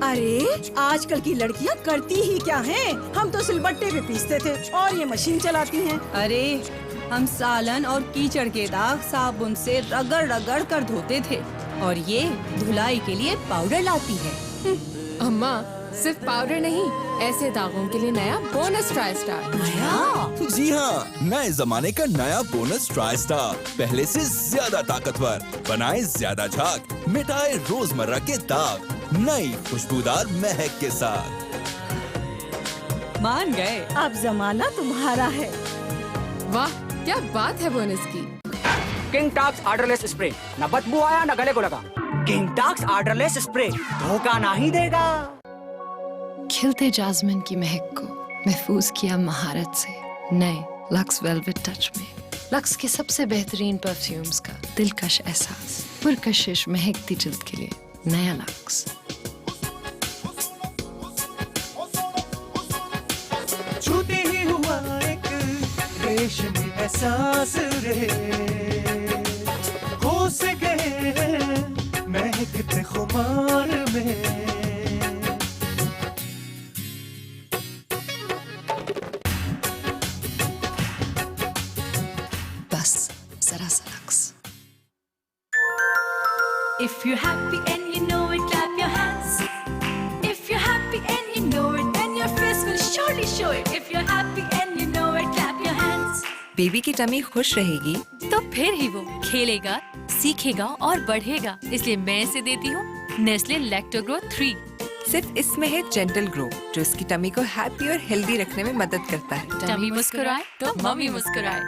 ارے آج کل کی لڑکیاں کرتی ہی کیا ہیں؟ ہم تو سل بٹے پہ پیستے تھے اور یہ مشین چلاتی ہیں. ارے ہم سالن اور کیچڑ کے داغ صابن سے رگڑ رگڑ کر دھوتے تھے اور یہ دھلائی کے لیے پاؤڈر لاتی ہے. اماں صرف پاؤڈر نہیں ایسے داغوں کے لیے نیا بونس ٹرائی اسٹار. جی ہاں نئے زمانے کا نیا بونس ٹرائی اسٹار پہلے سے زیادہ طاقتور, بنائے زیادہ جھاگ, مٹائے روزمرہ کے داغ, نئی خوشبودار مہک کے ساتھ. مان گئے اب زمانہ تمہارا ہے. واہ کیا بات ہے بونس کی. کنگ ٹاکس آرڈرلیس اسپرے, نہ بدبو آیا نہ گلے کو لگا. کنگ ٹاکس آرڈرلیس اسپرے دھوکہ نہیں دے گا. کھلتے جاسمن کی مہک کو محفوظ کیا مہارت سے نئے لکس ویلویٹ ٹچ میں. لکس کے سب سے بہترین پرفیومز کا دلکش احساس, پرکشش مہکتی جلد کے لیے نیا لکس. چھوتے ہی ہوا ایک ریشمی احساس رے, ہو سے گئے مہکتے خمار میں. بس ذرا سا looks. If you're happy and you know it, clap your hands. If you're happy and you know it, then your face will surely show it. If you're happy and you know it, clap your hands. Baby کی tummy خوش رہے گی تو پھر ہی وہ کھیلے گا, سیکھے گا اور بڑھے گا. اس لیے میں اسے دیتی ہوں نیسلے لیکٹو گرو 3. صرف اس میں ہے جینٹل گرو جو اس کی ٹمی کو ہیپی اور ہیلدی رکھنے میں مدد کرتا ہے. ٹمی مسکرائے تو ممی مسکرائے.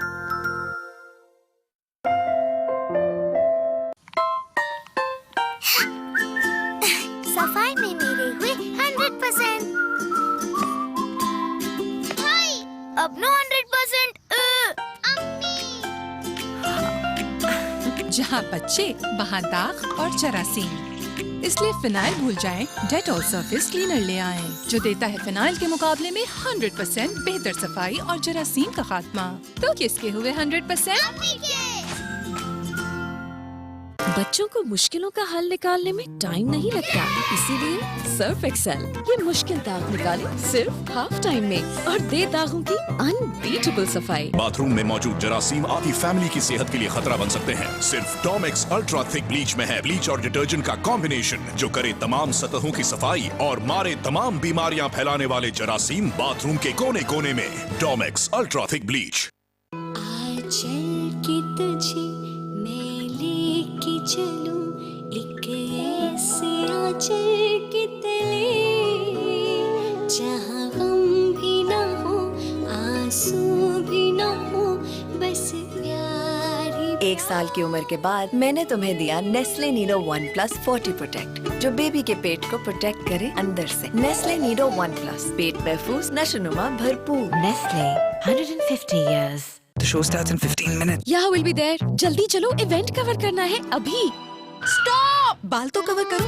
صفائی میں میرے ہوئے 100%. اب نو 100%. جہاں بچے وہاں داغ اور جراثیم, اس لیے فنائل بھول جائیں ڈیٹول سرفیس کلینر لے آئیں جو دیتا ہے فنائل کے مقابلے میں 100% بہتر صفائی اور جراثیم کا خاتمہ. تو کس کے ہوئے 100%؟ بچوں کو مشکلوں کا حل نکالنے میں ٹائم نہیں لگتا, اسی لیے سرف ایکسل یہ مشکل داغ نکالے صرف ہاف ٹائم میں اور دے داغوں کی انبیٹیبل صفائی. باتھ روم میں موجود جراثیم آپ کی فیملی کی صحت کے لیے خطرہ بن سکتے ہیں. صرف ڈومیکس الٹرا تھک بلیچ میں ہے بلیچ اور ڈٹرجنٹ کا کمبینیشن جو کرے تمام سطحوں کی صفائی اور مارے تمام بیماریاں پھیلانے والے جراثیم باتھ روم کے کونے کونے میں. ڈومیکس الٹرا تھک بلیچ. چلوں ایک ایسی آنچل کی تلے جہاں غم بھی نہ ہو آنسو بھی نہ ہو بس پیاری. 1 سال کی عمر کے بعد میں نے تمہیں دیا نیسلے نیڈو 1+ 40 پروٹیکٹ جو بیبی کے پیٹ کو پروٹیکٹ کرے اندر سے. نیسلے نیڈو 1+, پیٹ محفوظ, نشوونما بھرپور. Nestle 150 years. The show starts in 15 minutes. Yeah, we'll be there. جلدی چلو ایونٹ کور کرنا ہے ابھی. اسٹاپ, بال تو کور کرو.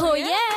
Oh yeah!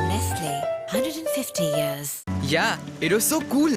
Nestle, 150 years. Yeah, it was so cool.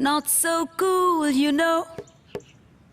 not so cool, you know.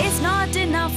is not enough.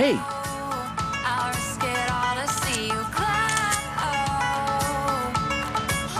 Hey!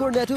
Cornetto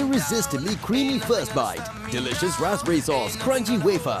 irresistibly creamy first bite, delicious raspberry sauce, crunchy wafer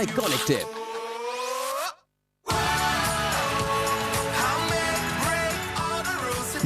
iconic tip।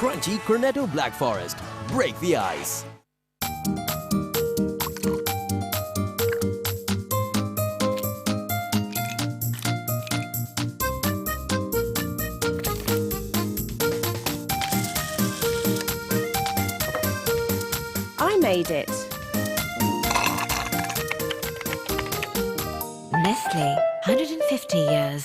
crunchy Cornetto Black Forest, break the ice। Made it. Nestle, 150 years.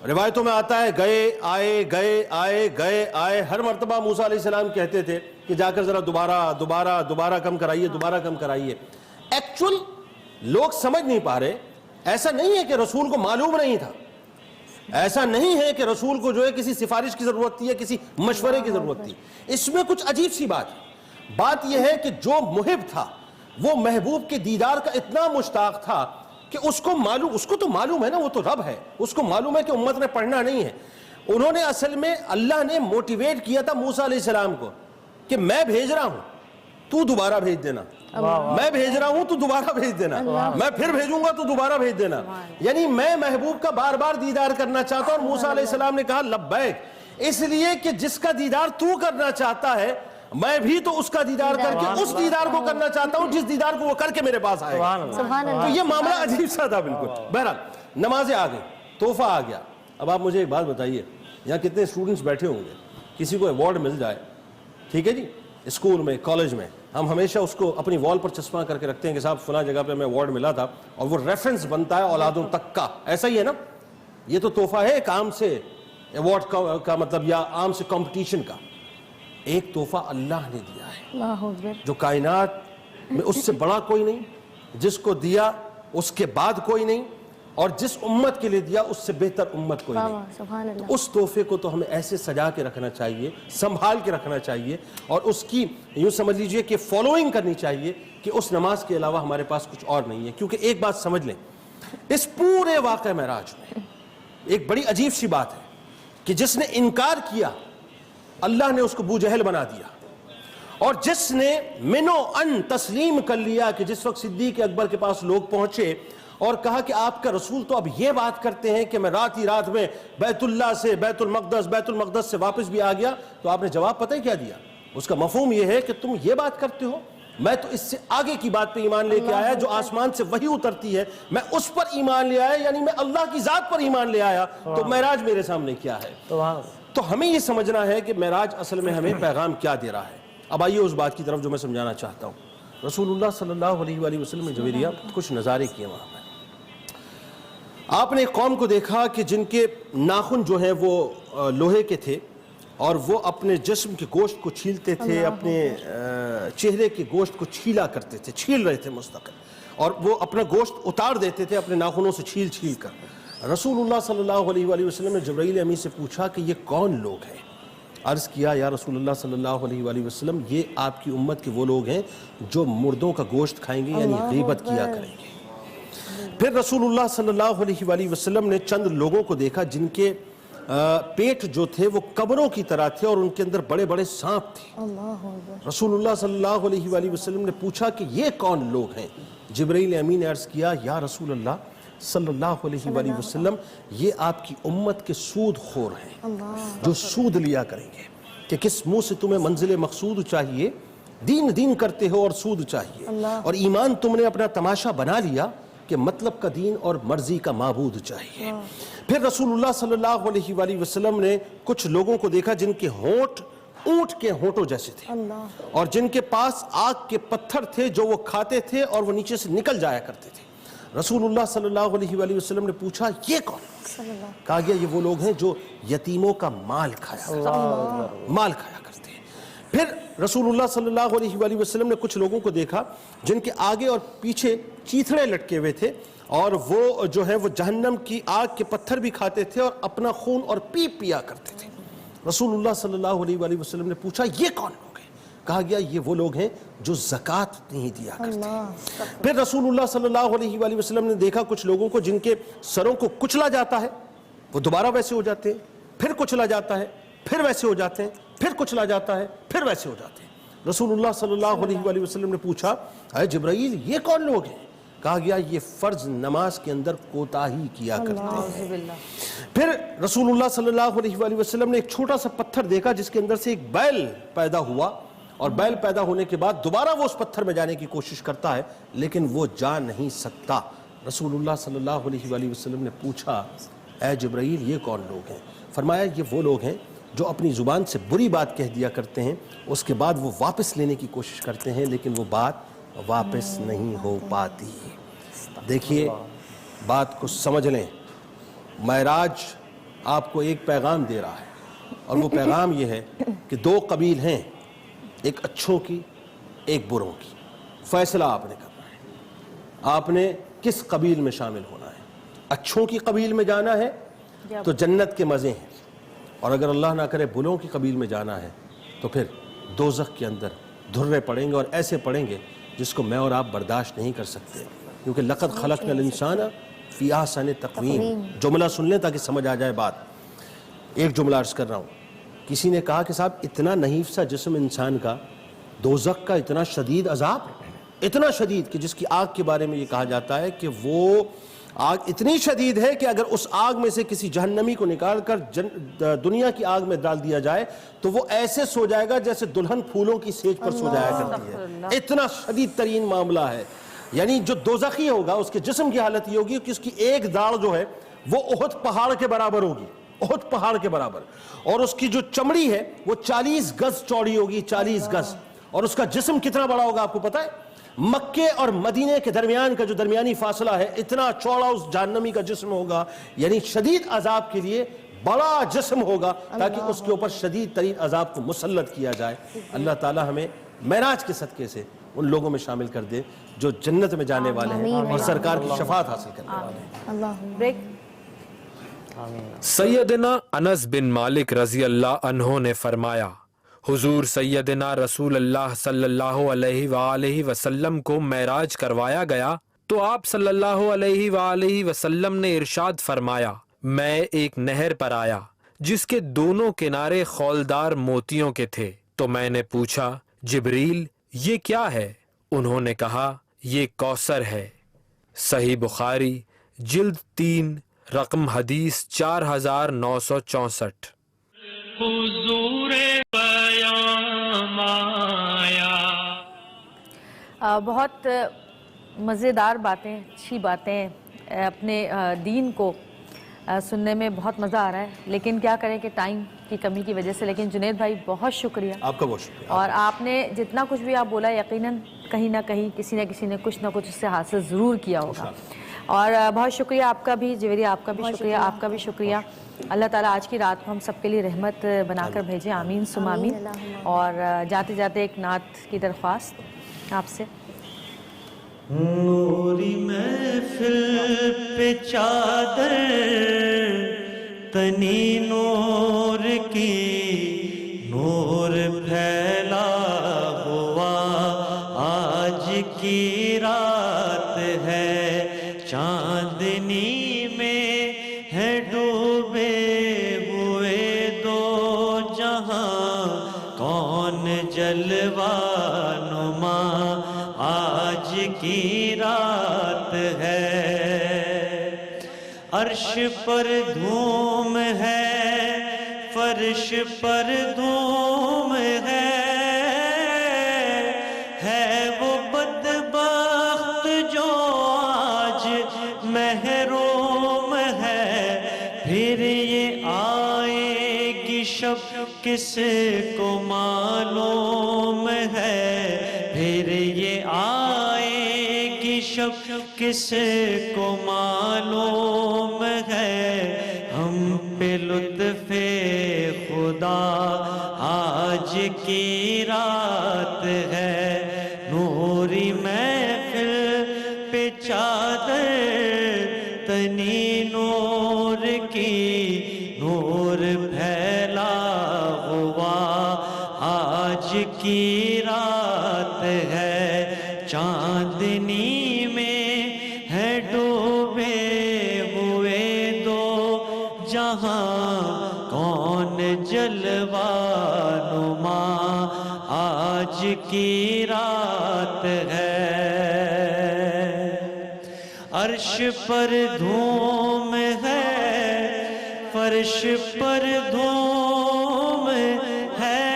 روایتوں میں آتا ہے گئے آئے گئے آئے گئے آئے، ہر مرتبہ موسیٰ علیہ السلام کہتے تھے کہ جا کر ذرا دوبارہ کم کرائیے. ایکچول لوگ سمجھ نہیں پا رہے. ایسا نہیں ہے کہ رسول کو معلوم نہیں تھا، ایسا نہیں ہے کہ رسول کو جو ہے کسی سفارش کی ضرورت تھی یا کسی مشورے کی ضرورت تھی. اس میں کچھ عجیب سی بات یہ ہے کہ جو محب تھا وہ محبوب کے دیدار کا اتنا مشتاق تھا کہ اس کو تو معلوم ہے نا، وہ تو رب ہے، اس کو معلوم ہے کہ امت نے پڑھنا نہیں ہے. انہوں نے اصل میں اللہ نے موٹیویٹ کیا تھا موسیٰ علیہ السلام کو کہ میں بھیج رہا ہوں تو دوبارہ بھیج دینا، میں بھیج رہا ہوں تو دوبارہ بھیج دینا، میں پھر بھیجوں گا تو دوبارہ بھیج دینا. یعنی میں محبوب کا بار بار دیدار کرنا چاہتا ہوں. اور موسیٰ علیہ السلام نے کہا لبیک، اس لیے کہ جس کا دیدار تو کرنا چاہتا ہے میں بھی تو اس کا دیدار کر کے اس دیدار کو کرنا چاہتا ہوں جس دیدار کو وہ کر کے میرے پاس آئے گا. تو یہ معاملہ عجیب سا تھا بالکل. بہرحال نمازیں آ گئی، تحفہ آ گیا. اب آپ مجھے ایک بات بتائیے، یہاں کتنے اسٹوڈنٹس بیٹھے ہوں گے، کسی کو ایوارڈ مل جائے، ٹھیک ہے جی، اسکول میں کالج میں، ہم ہمیشہ اس کو اپنی وال پر چسپاں کر کے رکھتے ہیں کہ صاحب فلاں جگہ پہ ہمیں ایوارڈ ملا تھا، اور وہ ریفرنس بنتا ہے اولادوں تک کا. ایسا ہی ہے نا، یہ تو تحفہ ہے ایک عام سے ایوارڈ کا مطلب یا عام سے کمپٹیشن کا. ایک تحفہ اللہ نے دیا ہے جو کائنات میں اس سے بڑا کوئی نہیں، جس کو دیا اس کے بعد کوئی نہیں، اور جس امت کے لیے دیا اس سے بہتر امت کوئی نہیں. تو اس تحفے کو تو ہمیں ایسے سجا کے رکھنا چاہیے، سنبھال کے رکھنا چاہیے، اور اس کی یوں سمجھ لیجئے کہ فالوئنگ کرنی چاہیے کہ اس نماز کے علاوہ ہمارے پاس کچھ اور نہیں ہے. کیونکہ ایک بات سمجھ لیں، اس پورے واقعہ معراج میں ایک بڑی عجیب سی بات ہے کہ جس نے انکار کیا اللہ نے اس کو بو جہل بنا دیا، اور جس نے منو ان تسلیم کر لیا کہ جس وقت صدیق اکبر کے پاس لوگ پہنچے اور کہا کہ آپ کا رسول تو اب یہ بات کرتے ہیں کہ میں رات ہی رات میں بیت اللہ سے بیت المقدس سے واپس بھی آ گیا، تو آپ نے جواب پتہ ہی کیا دیا؟ اس کا مفہوم یہ ہے کہ تم یہ بات کرتے ہو، میں تو اس سے آگے کی بات پہ ایمان لے کے آیا، جو آسمان سے وحی اترتی ہے میں اس پر ایمان لے آیا، یعنی میں اللہ کی ذات پر ایمان لے آیا. تو معراج میرے سامنے کیا ہے؟ تو ہمیں یہ سمجھنا ہے کہ معراج اصل میں ہمیں پیغام کیا دے رہا ہے. اب آئیے اس بات کی طرف جو میں سمجھانا چاہتا ہوں. رسول اللہ صلی اللہ علیہ وآلہ وسلم نے جویریہ کچھ نظارے کیے وہاں پر. آپ نے ایک قوم کو دیکھا کہ جن کے ناخن جو ہیں وہ لوہے کے تھے، اور وہ اپنے جسم کے گوشت کو چھیلتے تھے، اپنے چہرے کے گوشت کو چھیلا کرتے تھے، چھیل رہے تھے مستقل، اور وہ اپنا گوشت اتار دیتے تھے اپنے ناخنوں سے چھیل کر. رسول اللہ صلی اللہ علیہ وآلہ وسلم نے جبرائیل امین سے پوچھا کہ یہ کون لوگ ہیں؟ عرض کیا یا رسول اللہ صلی اللہ علیہ وآلہ وسلم یہ آپ کی امت کے وہ لوگ ہیں جو مردوں کا گوشت کھائیں گے، یعنی غیبت کیا کریں گے. پھر رسول اللہ صلی اللہ علیہ وآلہ وسلم نے چند لوگوں کو دیکھا جن کے پیٹ جو تھے وہ قبروں کی طرح تھے اور ان کے اندر بڑے بڑے سانپ تھے. رسول اللہ صلی اللہ علیہ وآلہ وسلم نے پوچھا کہ یہ کون لوگ ہیں؟ جبرائیل امین نے عرض کیا یا رسول اللہ صلی اللہ علیہ وآلہ وسلم یہ آپ کی امت کے سود خور ہیں جو سود لیا کریں گے. کہ کس منہ سے تمہیں منزل مقصود چاہیے، دین کرتے ہو اور سود چاہیے، اور ایمان تم نے اپنا تماشا بنا لیا کہ مطلب کا دین اور مرضی کا معبود چاہیے. پھر رسول اللہ صلی اللہ علیہ وآلہ وسلم نے کچھ لوگوں کو دیکھا جن کے ہونٹ اونٹ کے ہونٹوں جیسے تھے، اور جن کے پاس آگ کے پتھر تھے جو وہ کھاتے تھے اور وہ نیچے سے نکل جایا کرتے تھے. رسول اللہ صلی اللہ علیہ وآلہ وسلم نے پوچھا یہ کون لوگ ہیں؟ کہا گیا یہ وہ لوگ ہیں جو یتیموں کا مال کھایا کرتے ہیں. پھر رسول اللہ صلی اللہ علیہ وآلہ وسلم نے کچھ لوگوں کو دیکھا جن کے آگے اور پیچھے چیتھڑے لٹکے ہوئے تھے، اور وہ جو ہے وہ جہنم کی آگ کے پتھر بھی کھاتے تھے اور اپنا خون اور پیپ پیا کرتے تھے. رسول اللہ صلی اللہ علیہ وآلہ وسلم نے پوچھا یہ کون لوگ ہیں؟ کہا گیا یہ وہ لوگ ہیں جو زکوٰۃ نہیں دیا کرتے. پھر رسول اللہ صلی اللہ علیہ وآلہ وسلم نے دیکھا کچھ لوگوں کو جن کے سروں کو کچلا جاتا ہے، وہ دوبارہ ویسے ہو جاتے ہیں، پھر کچلا جاتا ہے، پھر ویسے ہو جاتے ہیں، پھر کچلا جاتا ہے، پھر ویسے ہو جاتے ہیں. رسول اللہ صلی اللہ علیہ وآلہ وسلم نے پوچھا اے جبرائیل یہ کون لوگ ہیں؟ کہا گیا یہ فرض نماز کے اندر کوتاہی کیا کرتے ہیں. پھر رسول اللہ صلی اللہ علیہ وآلہ وسلم نے ایک چھوٹا سا پتھر دیکھا جس کے اندر سے ایک بیل پیدا ہوا، اور بیل پیدا ہونے کے بعد دوبارہ وہ اس پتھر میں جانے کی کوشش کرتا ہے لیکن وہ جا نہیں سکتا. رسول اللہ صلی اللہ علیہ وآلہ وسلم نے پوچھا اے جبرائیل یہ کون لوگ ہیں؟ فرمایا یہ وہ لوگ ہیں جو اپنی زبان سے بری بات کہہ دیا کرتے ہیں، اس کے بعد وہ واپس لینے کی کوشش کرتے ہیں لیکن وہ بات واپس نہیں ہو پاتی. دیکھیے بات کو سمجھ لیں، معراج آپ کو ایک پیغام دے رہا ہے, اور وہ پیغام یہ ہے کہ دو قبیل ہیں, ایک اچھوں کی ایک بروں کی. فیصلہ آپ نے کرنا ہے, آپ نے کس قبیل میں شامل ہونا ہے. اچھوں کی قبیل میں جانا ہے تو جنت کے مزے ہیں, اور اگر اللہ نہ کرے بروں کی قبیل میں جانا ہے تو پھر دوزخ کے اندر دھرے پڑیں گے, اور ایسے پڑیں گے جس کو میں اور آپ برداشت نہیں کر سکتے, کیونکہ لقد خلقنا الانسان فی احسن تقویم. جملہ سن لیں تاکہ سمجھ آ جائے بات. ایک جملہ عرض کر رہا ہوں, کسی نے کہا کہ صاحب اتنا نحیف سا جسم انسان کا, دوزخ کا اتنا شدید عذاب, اتنا شدید کہ جس کی آگ کے بارے میں یہ کہا جاتا ہے کہ وہ آگ اتنی شدید ہے کہ اگر اس آگ میں سے کسی جہنمی کو نکال کر دنیا کی آگ میں ڈال دیا جائے تو وہ ایسے سو جائے گا جیسے دلہن پھولوں کی سیج پر سو جایا کرتی ہے. اتنا شدید ترین معاملہ ہے. یعنی جو دوزخی ہوگا اس کے جسم کی حالت یہ ہوگی کہ اس کی ایک داڑھ جو ہے وہ احد پہاڑ کے برابر ہوگی, احد پہاڑ کے برابر, اور اس کی جو چمڑی ہے وہ 40 گز چوڑی ہوگی, 40 گز. اور اس کا جسم کتنا بڑا ہوگا آپ کو پتا ہے؟ مکے اور مدینے کے درمیان کا جو درمیانی فاصلہ ہے اتنا چوڑا اس جہنمی کا جسم ہوگا. یعنی شدید عذاب کے لیے بڑا جسم ہوگا تاکہ اس کے اوپر شدید ترین عذاب کو مسلط کیا جائے. اللہ تعالی ہمیں معراج کے صدقے سے ان لوگوں میں شامل کر دے جو جنت میں جانے والے ہیں اور سرکار کی شفاعت حاصل کرنے والے ہیں. سیدنا انس بن مالک رضی اللہ عنہ نے فرمایا, حضور سیدنا رسول اللہ صلی اللہ علیہ وآلہ وسلم کو معراج کروایا گیا تو آپ صلی اللہ علیہ وآلہ وسلم نے ارشاد فرمایا, میں ایک نہر پر آیا جس کے دونوں کنارے خولدار موتیوں کے تھے. تو میں نے پوچھا, جبریل یہ کیا ہے؟ انہوں نے کہا, یہ کوثر ہے. صحیح بخاری جلد 3 رقم حدیث 4964. حضور پیام آیا. بہت مزیدار باتیں, اچھی باتیں, اپنے دین کو سننے میں بہت مزہ آ رہا ہے, لیکن کیا کریں کہ ٹائم کی کمی کی وجہ سے. لیکن جنید بھائی بہت شکریہ, آپ کا بہت شکریہ. اور آپ نے جتنا کچھ بھی آپ بولا یقیناً کہیں نہ کہیں کسی نہ کسی نے کچھ نہ کچھ اس سے حاصل ضرور کیا ہوگا. اور بہت شکریہ آپ کا بھی جویری, آپ کا بھی شکریہ, آپ کا بھی شکریہ. اللہ تعالیٰ آج کی رات کو ہم سب کے لیے رحمت بنا کر بھیجیں, آمین ثم آمین. اور جاتے جاتے ایک نعت کی درخواست آپ سے. نوری محفل پہ چادر تنی نور کی, نور پھیلا ہوا آج کی رات ہے, چاندنی میں ہے ڈوبے ہوئے دو جہاں, کون جلوہ نما آج کی رات ہے. عرش پر دھوم ہے, فرش پر دھوم ہے وہ بدبخت جو آج محروم ہے. پھر یہ آئے گی شب کس کو معلوم ہے, پھر یہ آئے گی شب کس کو معلوم ہے. ہم پہ لطف خدا آج کی رات ہے, نوری محفل پہ چادر تنی نور کی, نور پھیلا ہوا آج کی رات ہے, چاندنی میں ہے ڈوبے ہوئے دو جہاں, کون جلوہ نما آج کی رات ہے. عرش پر دھوم ہے, فرش پر دھوم ہے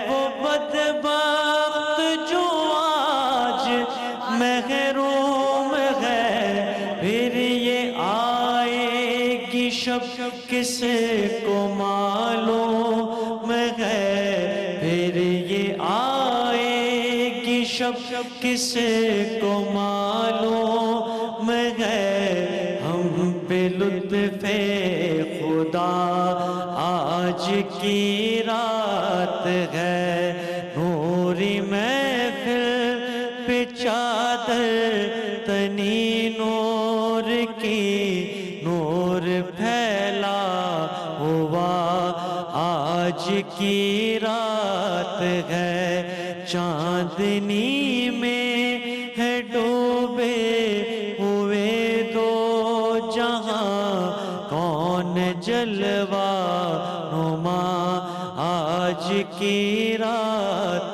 وہ بدبخت جو آج محروم ہے. پھر یہ آئے گی شب کس کو معلوم ہے, پھر یہ آئے گی شب کس کو معلوم ہے. ہم پہ آج کی رات ہے، نوری محفل پہ چادر تنی نور کی، نور پھیلا ہوا آج کی رات ہے، چاندنی میں ہے ڈوبے ہوئے دو جہاں، کون جلوہ نما آج کی رات